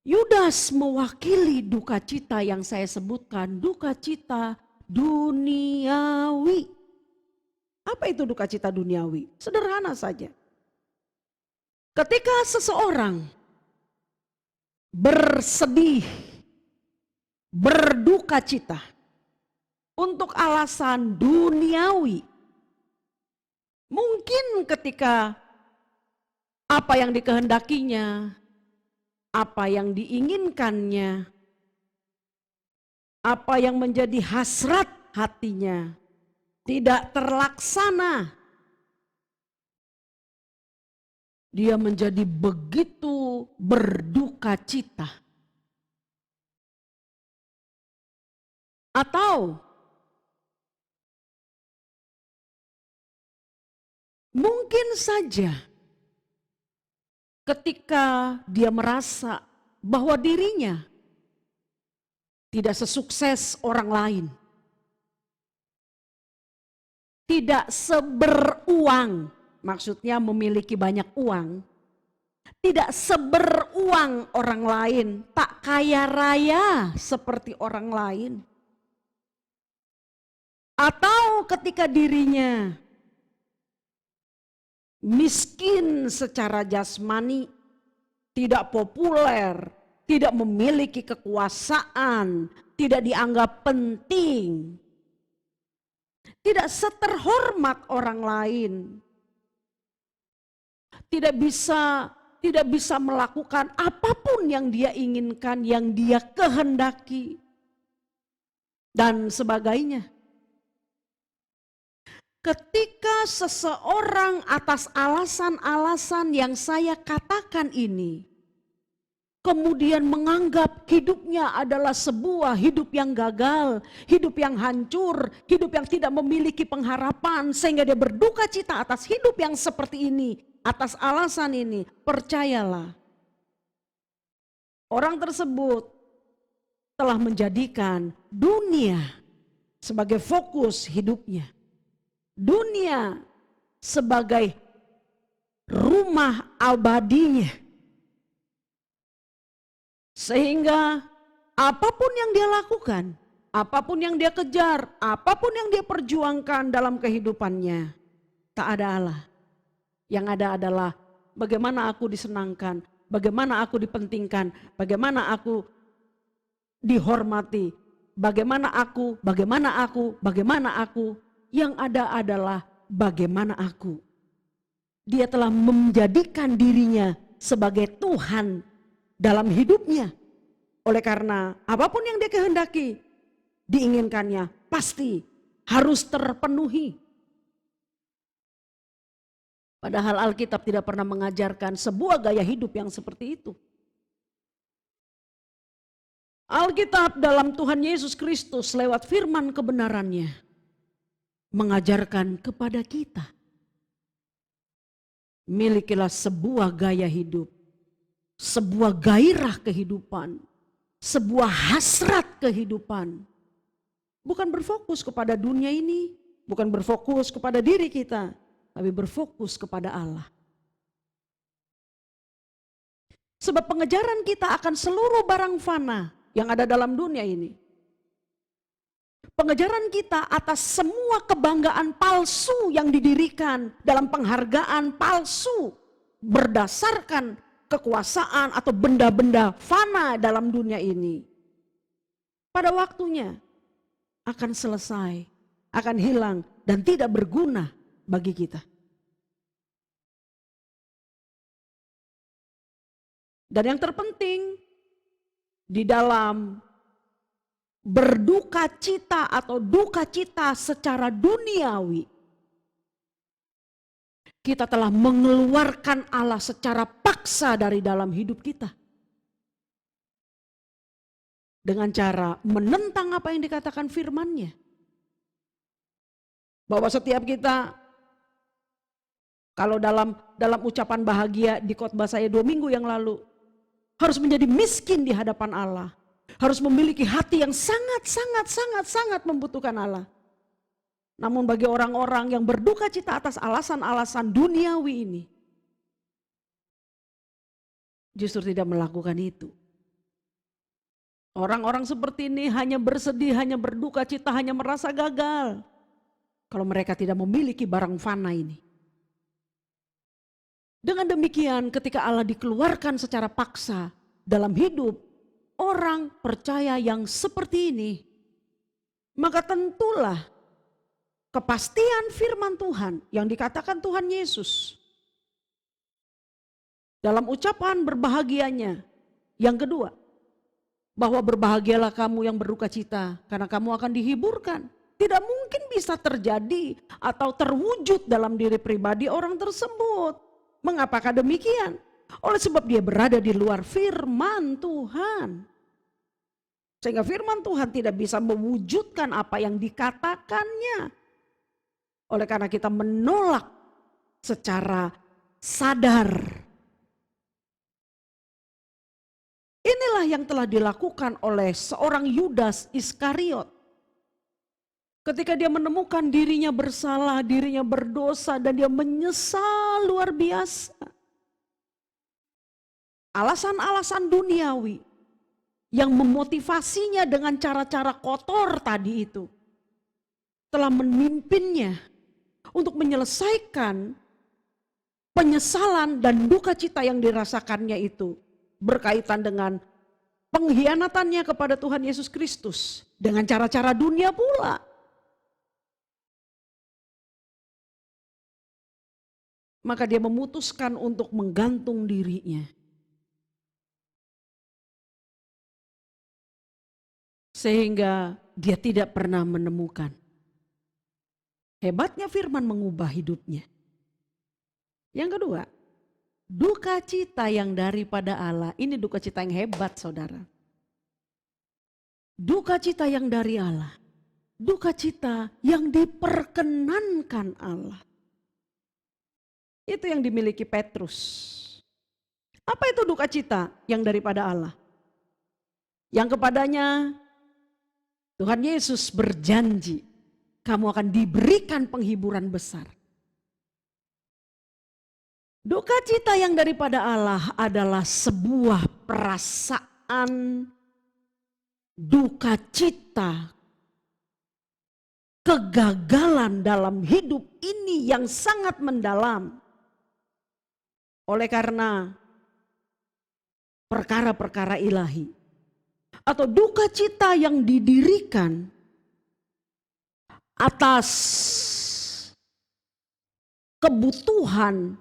Yudas mewakili duka cita yang saya sebutkan, duka cita duniawi. Apa itu duka cita duniawi? Sederhana saja. Ketika seseorang bersedih, berduka cita untuk alasan duniawi, mungkin ketika apa yang dikehendakinya, apa yang diinginkannya, apa yang menjadi hasrat hatinya tidak terlaksana, dia menjadi begitu berduka cita. Atau mungkin saja ketika dia merasa bahwa dirinya tidak sesukses orang lain, tidak seberuang, maksudnya memiliki banyak uang, tidak seberuang orang lain, tak kaya raya seperti orang lain. Atau ketika dirinya miskin secara jasmani, tidak populer, tidak memiliki kekuasaan, tidak dianggap penting, tidak seterhormat orang lain, tidak bisa melakukan apapun yang dia inginkan, yang dia kehendaki, dan sebagainya. Ketika seseorang atas alasan-alasan yang saya katakan ini, kemudian menganggap hidupnya adalah sebuah hidup yang gagal, hidup yang hancur, hidup yang tidak memiliki pengharapan, sehingga dia berduka cita atas hidup yang seperti ini, atas alasan ini, percayalah, orang tersebut telah menjadikan dunia sebagai fokus hidupnya. Dunia sebagai rumah abadinya. Sehingga apapun yang dia lakukan, apapun yang dia kejar, apapun yang dia perjuangkan dalam kehidupannya, tak ada Allah. Yang ada adalah bagaimana aku disenangkan, bagaimana aku dipentingkan, bagaimana aku dihormati, bagaimana aku. Yang ada adalah bagaimana aku. Dia telah menjadikan dirinya sebagai Tuhan dalam hidupnya. Oleh karena apapun yang dia kehendaki, diinginkannya pasti harus terpenuhi. Padahal Alkitab tidak pernah mengajarkan sebuah gaya hidup yang seperti itu. Alkitab dalam Tuhan Yesus Kristus lewat firman kebenarannya mengajarkan kepada kita, milikilah sebuah gaya hidup, sebuah gairah kehidupan, sebuah hasrat kehidupan. Bukan berfokus kepada dunia ini, bukan berfokus kepada diri kita, tapi berfokus kepada Allah. Sebab pengejaran kita akan seluruh barang fana yang ada dalam dunia ini. Pengejaran kita atas semua kebanggaan palsu yang didirikan dalam penghargaan palsu berdasarkan kekuasaan atau benda-benda fana dalam dunia ini. Pada waktunya akan selesai, akan hilang dan tidak berguna bagi kita. Dan yang terpenting di dalam berduka cita atau duka cita secara duniawi, kita telah mengeluarkan Allah secara paksa dari dalam hidup kita. Dengan cara menentang apa yang dikatakan firman-Nya. Bahwa setiap kita, kalau dalam ucapan bahagia di khotbah saya 2 minggu yang lalu, harus menjadi miskin di hadapan Allah. Harus memiliki hati yang sangat membutuhkan Allah. Namun bagi orang-orang yang berduka cita atas alasan-alasan duniawi ini, justru tidak melakukan itu. Orang-orang seperti ini hanya bersedih, hanya berduka cita, hanya merasa gagal. Kalau mereka tidak memiliki barang fana ini. Dengan demikian ketika Allah dikeluarkan secara paksa dalam hidup orang percaya yang seperti ini, maka tentulah kepastian firman Tuhan yang dikatakan Tuhan Yesus dalam ucapan berbahagianya yang kedua, bahwa berbahagialah kamu yang berduka cita karena kamu akan dihiburkan. Tidak mungkin bisa terjadi atau terwujud dalam diri pribadi orang tersebut. Mengapakah demikian? Oleh sebab dia berada di luar firman Tuhan. Sehingga firman Tuhan tidak bisa mewujudkan apa yang dikatakannya. Oleh karena kita menolak secara sadar. Inilah yang telah dilakukan oleh seorang Yudas Iskariot. Ketika dia menemukan dirinya bersalah, dirinya berdosa dan dia menyesal luar biasa. Alasan-alasan duniawi yang memotivasinya dengan cara-cara kotor tadi itu telah memimpinnya untuk menyelesaikan penyesalan dan duka cita yang dirasakannya itu berkaitan dengan pengkhianatannya kepada Tuhan Yesus Kristus dengan cara-cara dunia pula. Maka dia memutuskan untuk menggantung dirinya. Sehingga dia tidak pernah menemukan Hebatnya firman mengubah hidupnya. Yang kedua, duka cita yang daripada Allah. Ini duka cita yang hebat, saudara. Duka cita yang dari Allah. Duka cita yang diperkenankan Allah. Itu yang dimiliki Petrus. Apa itu duka cita yang daripada Allah? Yang kepadanya Tuhan Yesus berjanji, kamu akan diberikan penghiburan besar. Duka cita yang daripada Allah adalah sebuah perasaan duka cita, kegagalan dalam hidup ini yang sangat mendalam. Oleh karena perkara-perkara ilahi atau duka cita yang didirikan atas kebutuhan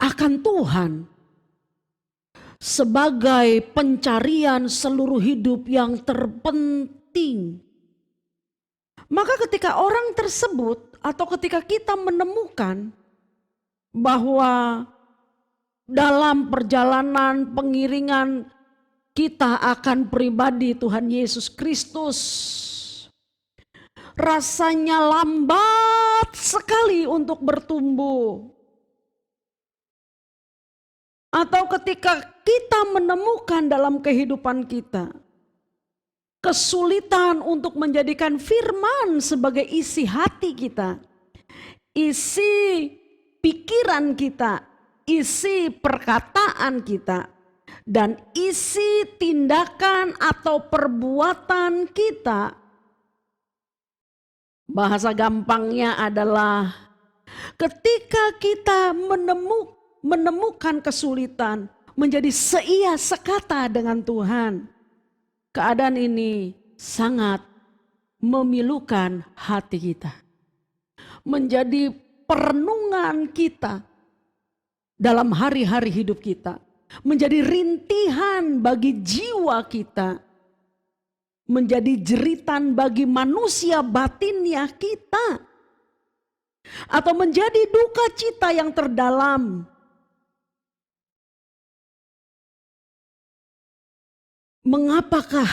akan Tuhan sebagai pencarian seluruh hidup yang terpenting. Maka ketika orang tersebut atau ketika kita menemukan bahwa dalam perjalanan pengiringan kita akan pribadi Tuhan Yesus Kristus, rasanya lambat sekali untuk bertumbuh. Atau ketika kita menemukan dalam kehidupan kita kesulitan untuk menjadikan firman sebagai isi hati kita, isi pikiran kita, isi perkataan kita, dan isi tindakan atau perbuatan kita. Bahasa gampangnya adalah ketika kita menemukan kesulitan menjadi seia sekata dengan Tuhan, keadaan ini sangat memilukan hati kita. Menjadi perenungan kita dalam hari-hari hidup kita. Menjadi rintihan bagi jiwa kita. Menjadi jeritan bagi manusia batinnya kita. Atau menjadi duka cita yang terdalam. Mengapakah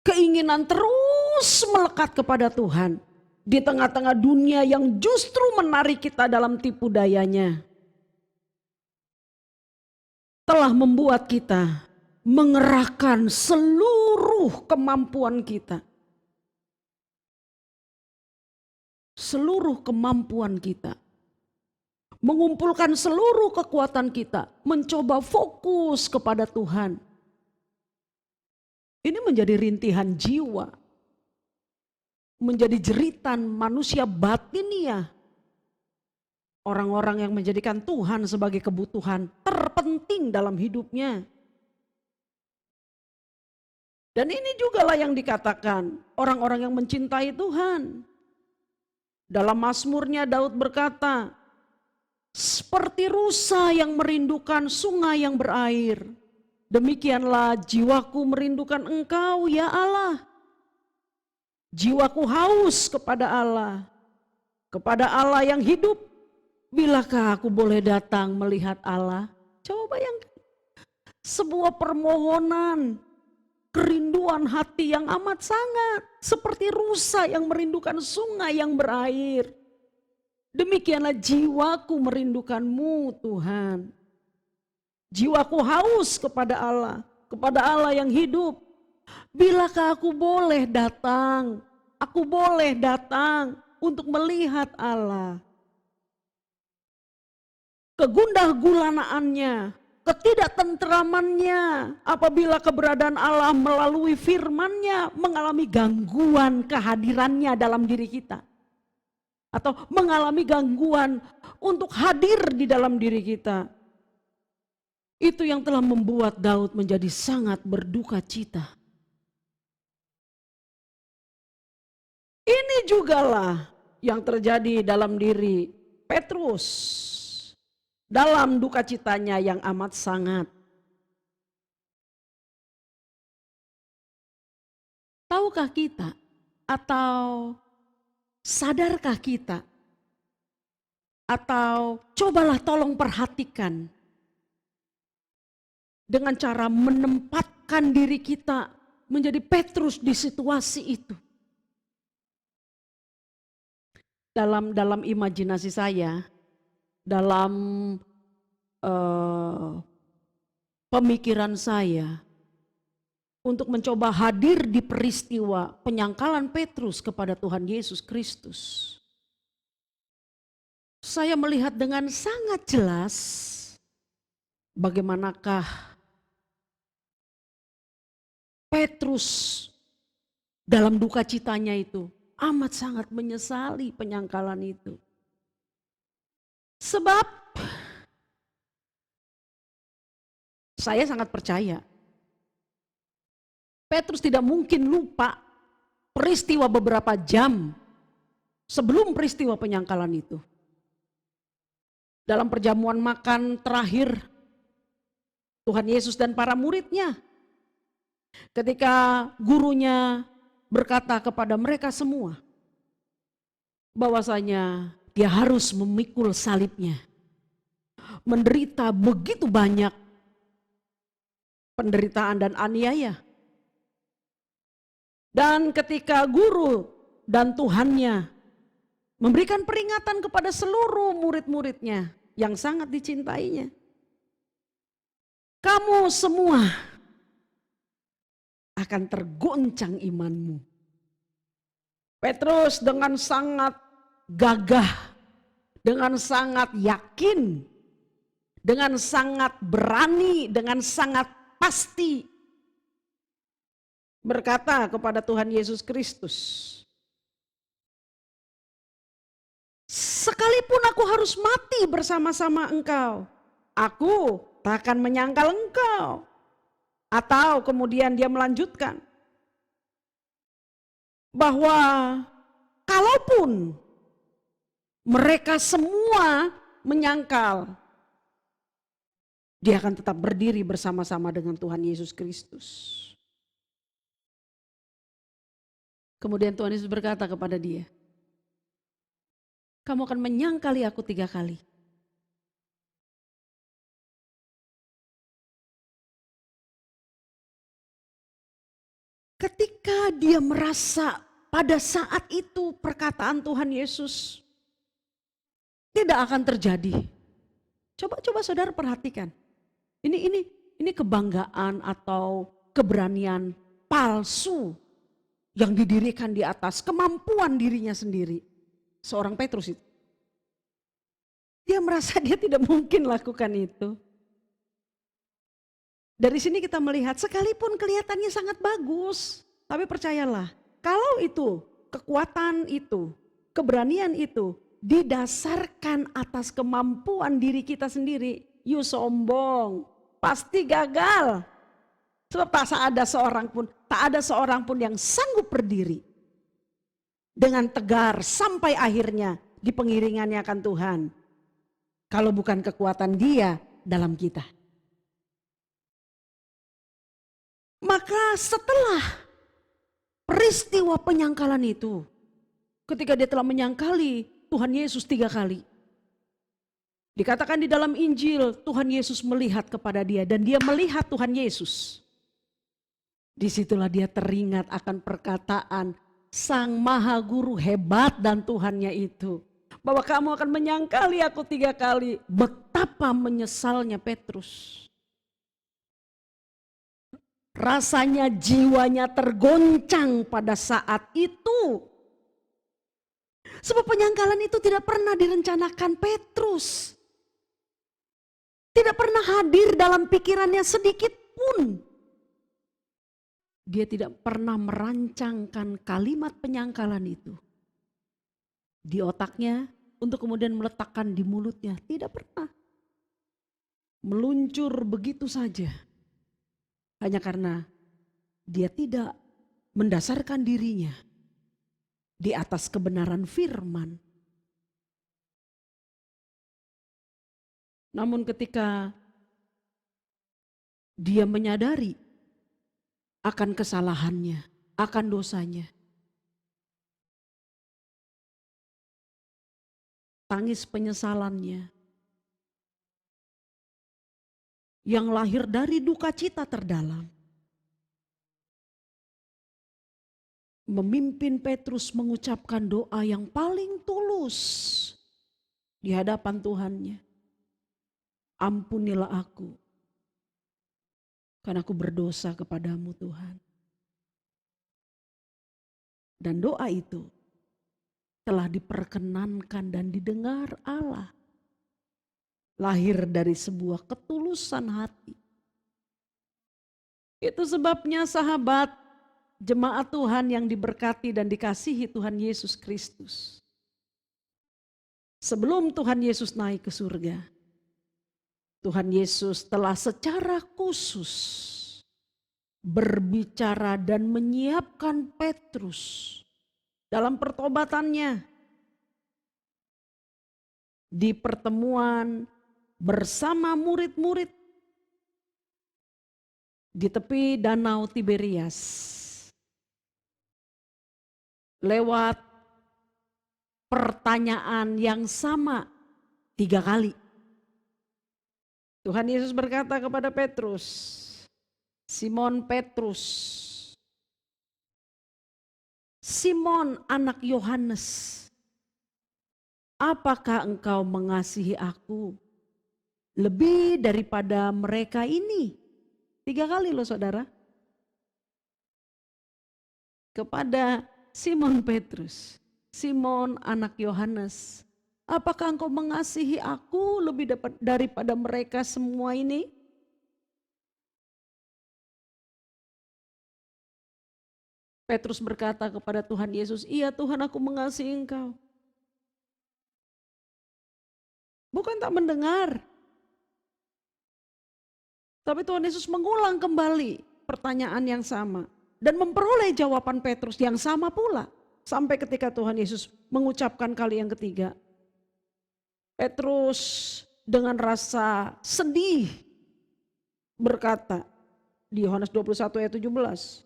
keinginan terus melekat kepada Tuhan di tengah-tengah dunia yang justru menarik kita dalam tipu dayanya, telah membuat kita mengerahkan seluruh kemampuan kita. Seluruh kemampuan kita. Mengumpulkan seluruh kekuatan kita. Mencoba fokus kepada Tuhan. Ini menjadi rintihan jiwa. Menjadi jeritan manusia batinnya. Orang-orang yang menjadikan Tuhan sebagai kebutuhan terpenting dalam hidupnya. Dan ini jugalah yang dikatakan orang-orang yang mencintai Tuhan. Dalam Mazmurnya Daud berkata, seperti rusa yang merindukan sungai yang berair. Demikianlah jiwaku merindukan Engkau ya Allah. Jiwaku haus kepada Allah yang hidup. Bilakah aku boleh datang melihat Allah? Coba bayangkan. Sebuah permohonan, kerinduan hati yang amat sangat. Seperti rusa yang merindukan sungai yang berair. Demikianlah jiwaku merindukan-Mu Tuhan. Jiwaku haus kepada Allah yang hidup. Bilakah aku boleh datang untuk melihat Allah. Kegundah gulanaannya, ketidaktenteramannya apabila keberadaan Allah melalui firman-Nya mengalami gangguan kehadirannya dalam diri kita. Atau mengalami gangguan untuk hadir di dalam diri kita. Itu yang telah membuat Daud menjadi sangat berduka cita. Ini jugalah yang terjadi dalam diri Petrus. Dalam duka citanya yang amat sangat. Tahukah kita atau Sadarkah kita? Atau cobalah tolong perhatikan dengan cara menempatkan diri kita menjadi Petrus di situasi itu. Dalam imajinasi saya, dalam pemikiran saya, untuk mencoba hadir di peristiwa penyangkalan Petrus kepada Tuhan Yesus Kristus. Saya melihat dengan sangat jelas bagaimanakah Petrus dalam duka citanya itu amat sangat menyesali penyangkalan itu. Sebab saya sangat percaya Petrus tidak mungkin lupa peristiwa beberapa jam sebelum peristiwa penyangkalan itu. Dalam perjamuan makan terakhir Tuhan Yesus dan para muridnya, ketika gurunya berkata kepada mereka semua bahwasanya dia harus memikul salibnya, menderita begitu banyak penderitaan dan aniaya. Dan ketika guru dan Tuhannya memberikan peringatan kepada seluruh murid-muridnya yang sangat dicintainya, kamu semua akan tergoncang imanmu. Petrus dengan sangat gagah, dengan sangat yakin, dengan sangat berani, dengan sangat pasti berkata kepada Tuhan Yesus Kristus, sekalipun aku harus mati bersama-sama engkau, aku tak akan menyangkal engkau. Atau kemudian dia melanjutkan bahwa kalaupun mereka semua menyangkal, dia akan tetap berdiri bersama-sama dengan Tuhan Yesus Kristus. Kemudian Tuhan Yesus berkata kepada dia, kamu akan menyangkali aku 3 kali. Ketika dia merasa pada saat itu perkataan Tuhan Yesus tidak akan terjadi. Coba saudara perhatikan. Ini kebanggaan atau keberanian palsu yang didirikan di atas kemampuan dirinya sendiri. Seorang Petrus itu. Dia merasa dia tidak mungkin lakukan itu. Dari sini kita melihat sekalipun kelihatannya sangat bagus. Tapi percayalah, kalau itu, kekuatan itu, keberanian itu didasarkan atas kemampuan diri kita sendiri, you sombong, pasti gagal. Sebab tak ada seorang pun yang sanggup berdiri dengan tegar sampai akhirnya di pengiringannya akan Tuhan. Kalau bukan kekuatan Dia dalam kita. Maka setelah peristiwa penyangkalan itu, ketika dia telah menyangkali Tuhan Yesus 3 kali. Dikatakan di dalam Injil, Tuhan Yesus melihat kepada dia dan dia melihat Tuhan Yesus. Disitulah dia teringat akan perkataan Sang Maha Guru hebat dan Tuhannya itu. Bahwa kamu akan menyangkali aku 3 kali. Betapa menyesalnya Petrus. Rasanya jiwanya tergoncang pada saat itu. Sebab penyangkalan itu tidak pernah direncanakan Petrus. Tidak pernah hadir dalam pikirannya sedikit pun. Dia tidak pernah merancangkan kalimat penyangkalan itu di otaknya untuk kemudian meletakkan di mulutnya. Tidak pernah. Meluncur begitu saja. Hanya karena dia tidak mendasarkan dirinya di atas kebenaran firman. Namun ketika dia menyadari akan kesalahannya, akan dosanya, tangis penyesalannya yang lahir dari duka cita terdalam, memimpin Petrus mengucapkan doa yang paling tulus di hadapan Tuhannya. Ampunilah aku, karena aku berdosa kepadamu Tuhan. Dan doa itu telah diperkenankan dan didengar Allah. Lahir dari sebuah ketulusan hati. Itu sebabnya sahabat, jemaat Tuhan yang diberkati dan dikasihi Tuhan Yesus Kristus. Sebelum Tuhan Yesus naik ke surga, Tuhan Yesus telah secara khusus berbicara dan menyiapkan Petrus dalam pertobatannya di pertemuan bersama murid-murid di tepi Danau Tiberias. Lewat pertanyaan yang sama 3 kali. Tuhan Yesus berkata kepada Petrus, Simon Petrus, Simon anak Yohanes, apakah engkau mengasihi aku lebih daripada mereka ini? 3 kali loh saudara. Kepada Simon Petrus, Simon anak Yohanes, apakah engkau mengasihi aku lebih daripada mereka semua ini? Petrus berkata kepada Tuhan Yesus, iya Tuhan, aku mengasihi engkau. Bukan tak mendengar. Tapi Tuhan Yesus mengulang kembali pertanyaan yang sama. Dan memperoleh jawaban Petrus yang sama pula. Sampai ketika Tuhan Yesus mengucapkan kali yang ketiga. Petrus dengan rasa sedih berkata di Yohanes 21 ayat 17.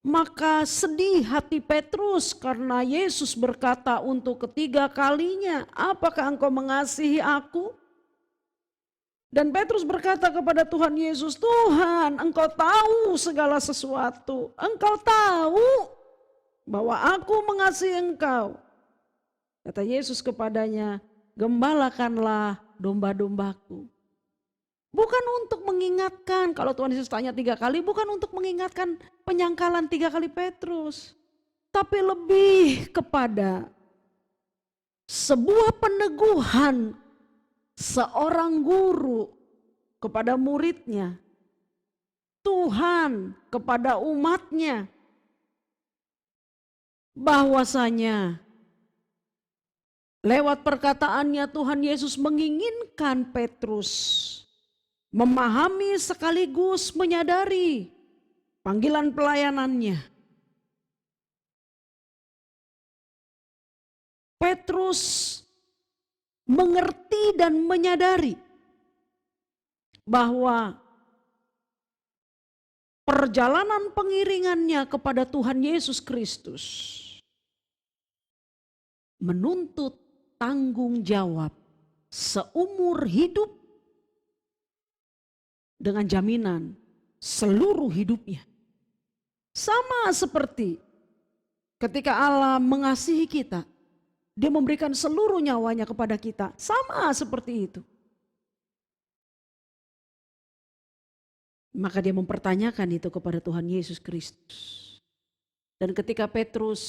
Maka sedih hati Petrus karena Yesus berkata untuk ketiga kalinya, apakah engkau mengasihi aku? Dan Petrus berkata kepada Tuhan Yesus, Tuhan, engkau tahu segala sesuatu. Engkau tahu bahwa aku mengasihi engkau. Kata Yesus kepadanya, gembalakanlah domba-dombaku. Bukan untuk mengingatkan, kalau Tuhan Yesus tanya 3 kali, bukan untuk mengingatkan penyangkalan 3 kali Petrus. Tapi lebih kepada sebuah peneguhan seorang guru kepada muridnya, Tuhan kepada umatnya, bahwasanya lewat perkataannya Tuhan Yesus menginginkan Petrus memahami sekaligus menyadari panggilan pelayanannya. Petrus mengerti dan menyadari bahwa perjalanan pengiringannya kepada Tuhan Yesus Kristus menuntut tanggung jawab seumur hidup dengan jaminan seluruh hidupnya. Sama seperti ketika Allah mengasihi kita, Dia memberikan seluruh nyawanya kepada kita. Sama seperti itu. Maka dia mempertanyakan itu kepada Tuhan Yesus Kristus. Dan ketika Petrus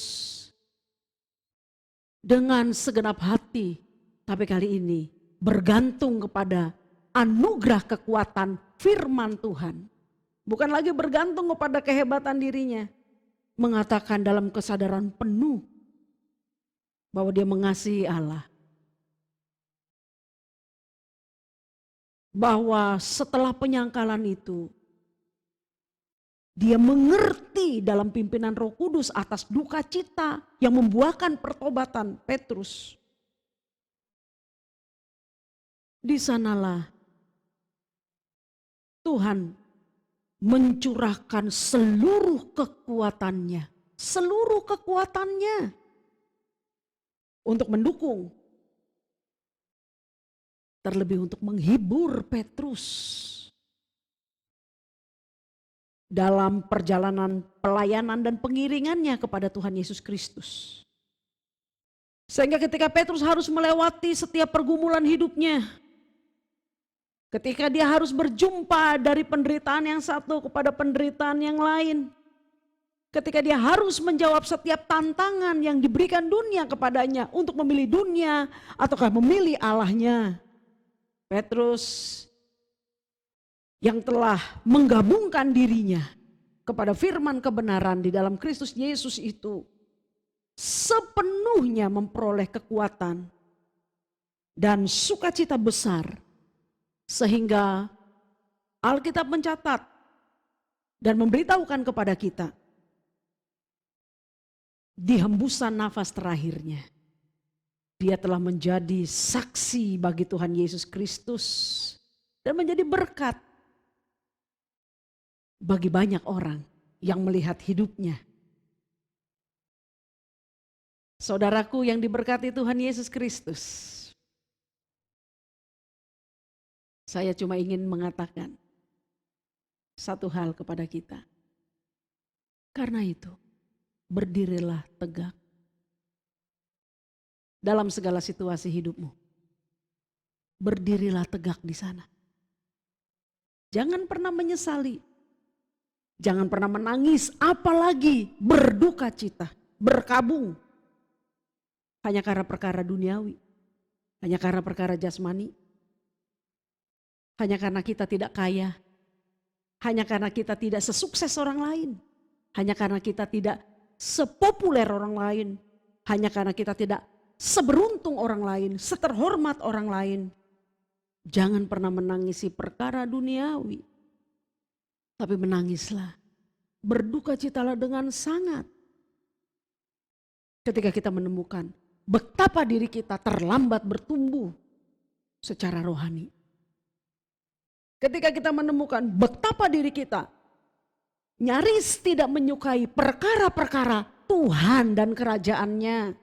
dengan segenap hati, tapi kali ini bergantung kepada anugerah kekuatan firman Tuhan. Bukan lagi bergantung kepada kehebatan dirinya. Mengatakan dalam kesadaran penuh bahwa dia mengasihi Allah. Bahwa setelah penyangkalan itu, dia mengerti dalam pimpinan Roh Kudus atas duka cita yang membuahkan pertobatan Petrus. Di sanalah Tuhan mencurahkan seluruh kekuatannya untuk mendukung terlebih untuk menghibur Petrus dalam perjalanan pelayanan dan pengiringannya kepada Tuhan Yesus Kristus. Sehingga ketika Petrus harus melewati setiap pergumulan hidupnya, ketika dia harus berjumpa dari penderitaan yang satu kepada penderitaan yang lain, ketika dia harus menjawab setiap tantangan yang diberikan dunia kepadanya untuk memilih dunia ataukah memilih Allahnya, Petrus yang telah menggabungkan dirinya kepada firman kebenaran di dalam Kristus Yesus itu sepenuhnya memperoleh kekuatan dan sukacita besar, sehingga Alkitab mencatat dan memberitahukan kepada kita di hembusan nafas terakhirnya dia telah menjadi saksi bagi Tuhan Yesus Kristus dan menjadi berkat bagi banyak orang yang melihat hidupnya. Saudaraku yang diberkati Tuhan Yesus Kristus, saya cuma ingin mengatakan satu hal kepada kita. Karena itu, berdirilah tegak dalam segala situasi hidupmu. Berdirilah tegak di sana. Jangan pernah menyesali. Jangan pernah menangis, apalagi berduka cita, berkabung. Hanya karena perkara duniawi, hanya karena perkara jasmani, hanya karena kita tidak kaya, hanya karena kita tidak sesukses orang lain, hanya karena kita tidak sepopuler orang lain, hanya karena kita tidak seberuntung orang lain, seterhormat orang lain. Jangan pernah menangisi perkara duniawi, tapi menangislah, berduka citalah dengan sangat ketika kita menemukan betapa diri kita terlambat bertumbuh secara rohani. Ketika kita menemukan betapa diri kita nyaris tidak menyukai perkara-perkara Tuhan dan kerajaannya.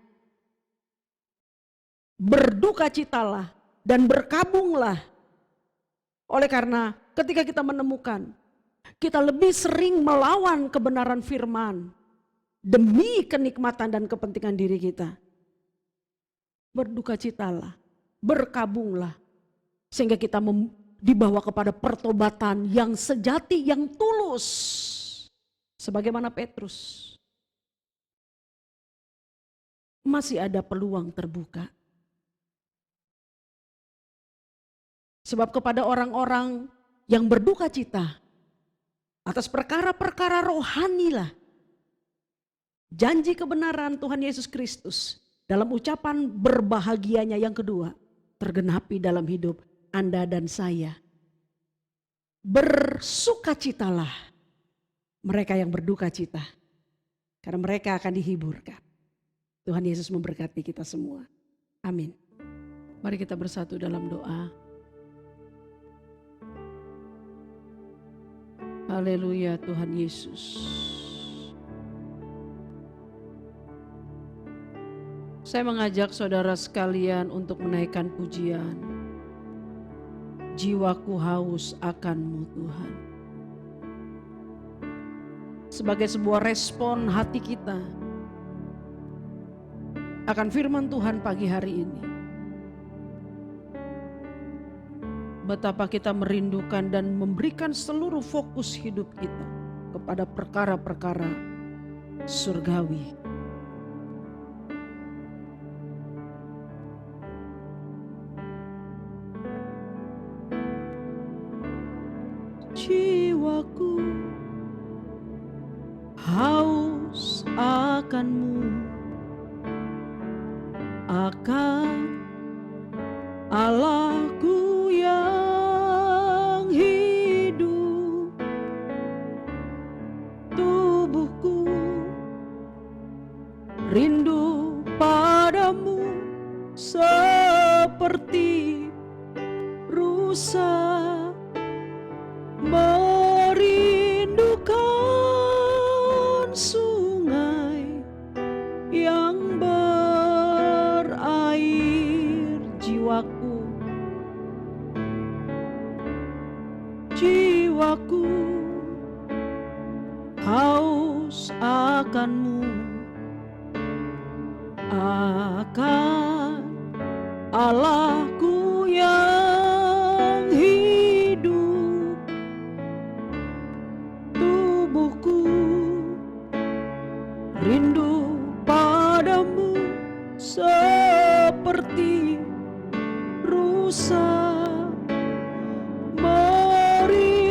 Berduka citalah dan berkabunglah. Oleh karena ketika kita menemukan kita lebih sering melawan kebenaran firman demi kenikmatan dan kepentingan diri kita. Berduka citalah, berkabunglah, sehingga kita dibawa kepada pertobatan yang sejati, yang tulus. Sebagaimana Petrus, masih ada peluang terbuka. Sebab kepada orang-orang yang berduka cita atas perkara-perkara rohanilah janji kebenaran Tuhan Yesus Kristus dalam ucapan berbahagianya yang kedua tergenapi dalam hidup Anda dan saya. Bersukacitalah mereka yang berduka cita, karena mereka akan dihiburkan. Tuhan Yesus memberkati kita semua. Amin. Mari kita bersatu dalam doa. Haleluya Tuhan Yesus. Saya mengajak saudara sekalian untuk menaikkan pujian. Jiwaku haus akan-Mu Tuhan. Sebagai sebuah respon hati kita akan firman Tuhan pagi hari ini. Betapa kita merindukan dan memberikan seluruh fokus hidup kita kepada perkara-perkara surgawi. Jiwaku haus akan-Mu, akan Allahku yang hidup. Tubuhku rindu padamu seperti rusa merindukan sungai yang berair. jiwaku haus akan-Mu, akan Allahku yang hidup. Tubuhku rindu padamu seperti rusa merindukan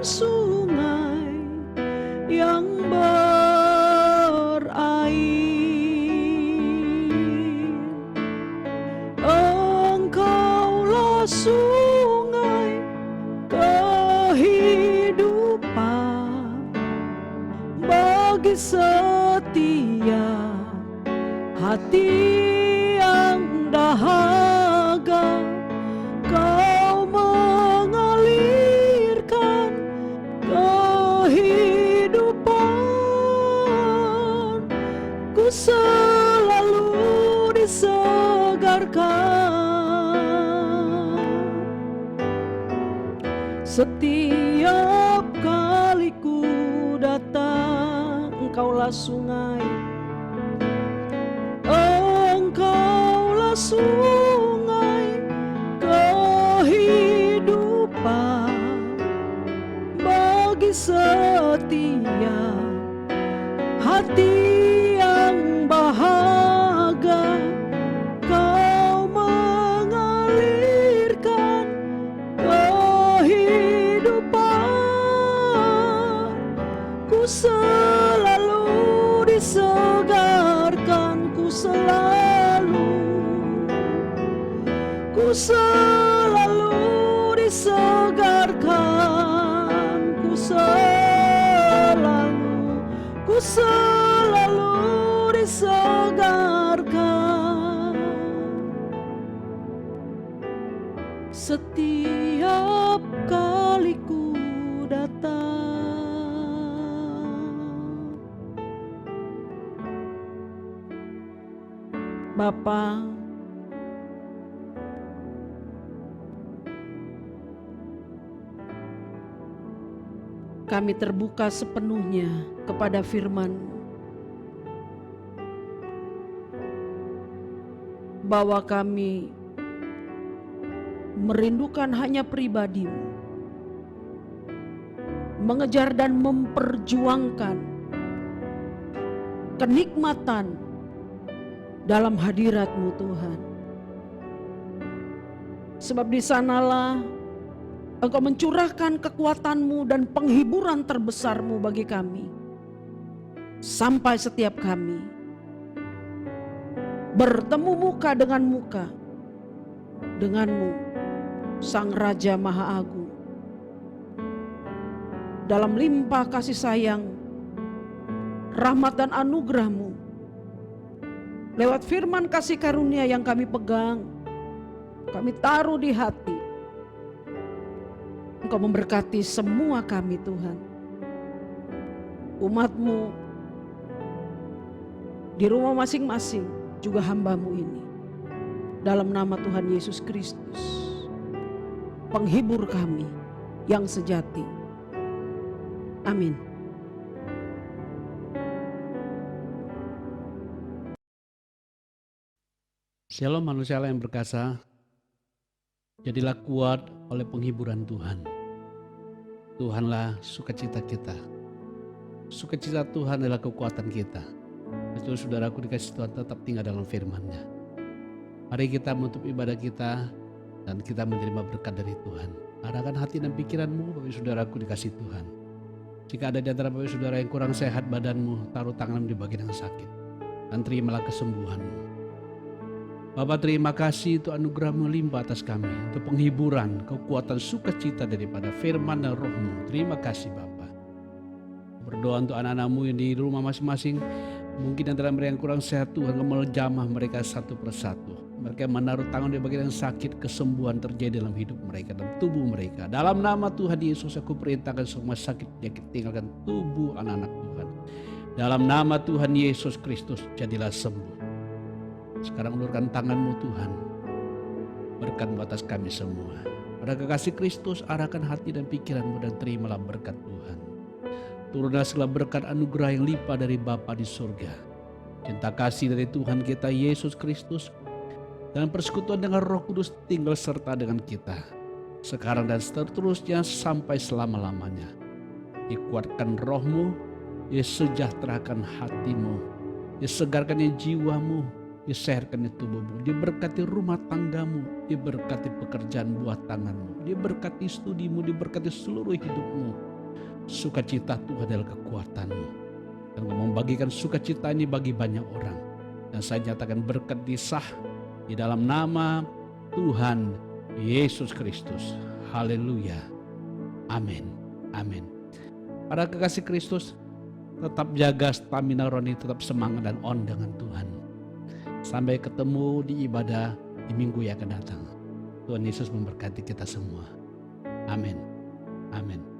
sungai yang berair. Engkaulah sungai kehidupan bagi setiap hati yang dahaga. Kau mengalirkan kehidupan, ku selalu disegarkan. Setiap kali ku datang, Engkaulah sungai, Engkaulah sungai kehidupan bagi setiap hati yang bahagia. Kau mengalirkan kehidupan, ku selalu disegarkan, ku selalu disegarkan, ku selalu disegarkan. Setiap kali ku datang. Bapa, kami terbuka sepenuhnya kepada firman-Mu, bahwa kami merindukan hanya pribadi-Mu, mengejar dan memperjuangkan kenikmatan dalam hadirat-Mu Tuhan. Sebab di sanalah Engkau mencurahkan kekuatan-Mu dan penghiburan terbesar-Mu bagi kami. Sampai setiap kami bertemu muka dengan muka dengan-Mu, Sang Raja Maha Agung. Dalam limpah kasih sayang, rahmat dan anugerah-Mu, lewat firman kasih karunia yang kami pegang, kami taruh di hati. Engkau memberkati semua kami Tuhan, umat-Mu di rumah masing-masing, juga hamba-Mu ini. Dalam nama Tuhan Yesus Kristus, penghibur kami yang sejati. Amin. Shalom manusia Allah yang berkasa, jadilah kuat oleh penghiburan Tuhan. Tuhanlah sukacita kita. Sukacita Tuhan adalah kekuatan kita. Itu saudaraku dikasih Tuhan tetap tinggal dalam firman-Nya. Mari kita menutup ibadah kita dan kita menerima berkat dari Tuhan. Arahkan hati dan pikiranmu, Bapak saudaraku dikasih Tuhan. Jika ada di antara Bapak saudara yang kurang sehat badanmu, taruh tanganmu di bagian yang sakit dan terimalah kesembuhanmu. Bapak terima kasih untuk anugerah melimpah atas kami, untuk penghiburan, kekuatan, sukacita daripada firman dan roh-Mu. Terima kasih Bapak. Berdoa untuk anak-anak-Mu yang di rumah masing-masing, mungkin antara mereka yang kurang sehat, Tuhan menjamah mereka satu persatu. Mereka menaruh tangan di bagian yang sakit, kesembuhan terjadi dalam hidup mereka, dalam tubuh mereka. Dalam nama Tuhan Yesus aku perintahkan semua sakit penyakit tinggalkan tubuh anak-anak Tuhan. Dalam nama Tuhan Yesus Kristus jadilah sembuh. Sekarang ulurkan tangan-Mu Tuhan, berkat atas kami semua. Pada kekasih Kristus, arahkan hati dan pikiranmu dan terimalah berkat Tuhan. Turunlah segala berkat anugerah yang limpah dari Bapa di surga. Cinta kasih dari Tuhan kita Yesus Kristus dan persekutuan dengan Roh Kudus tinggal serta dengan kita, sekarang dan seterusnya sampai selama-lamanya. Dikuatkan rohmu, disejahterakan hatimu, disegarkan jiwamu, disehatkan tubuhmu, diberkati rumah tanggamu, diberkati pekerjaan buah tanganmu, diberkati studimu, diberkati seluruh hidupmu. Sukacita Tuhan adalah kekuatanmu, dan membagikan sukacita ini bagi banyak orang. Dan saya nyatakan berkat disah di dalam nama Tuhan Yesus Kristus. Haleluya. Amin. Amin. Para kekasih Kristus, tetap jaga stamina rohani, tetap semangat dan on dengan Tuhan. Sampai ketemu di ibadah di minggu yang akan datang. Tuhan Yesus memberkati kita semua. Amin. Amin.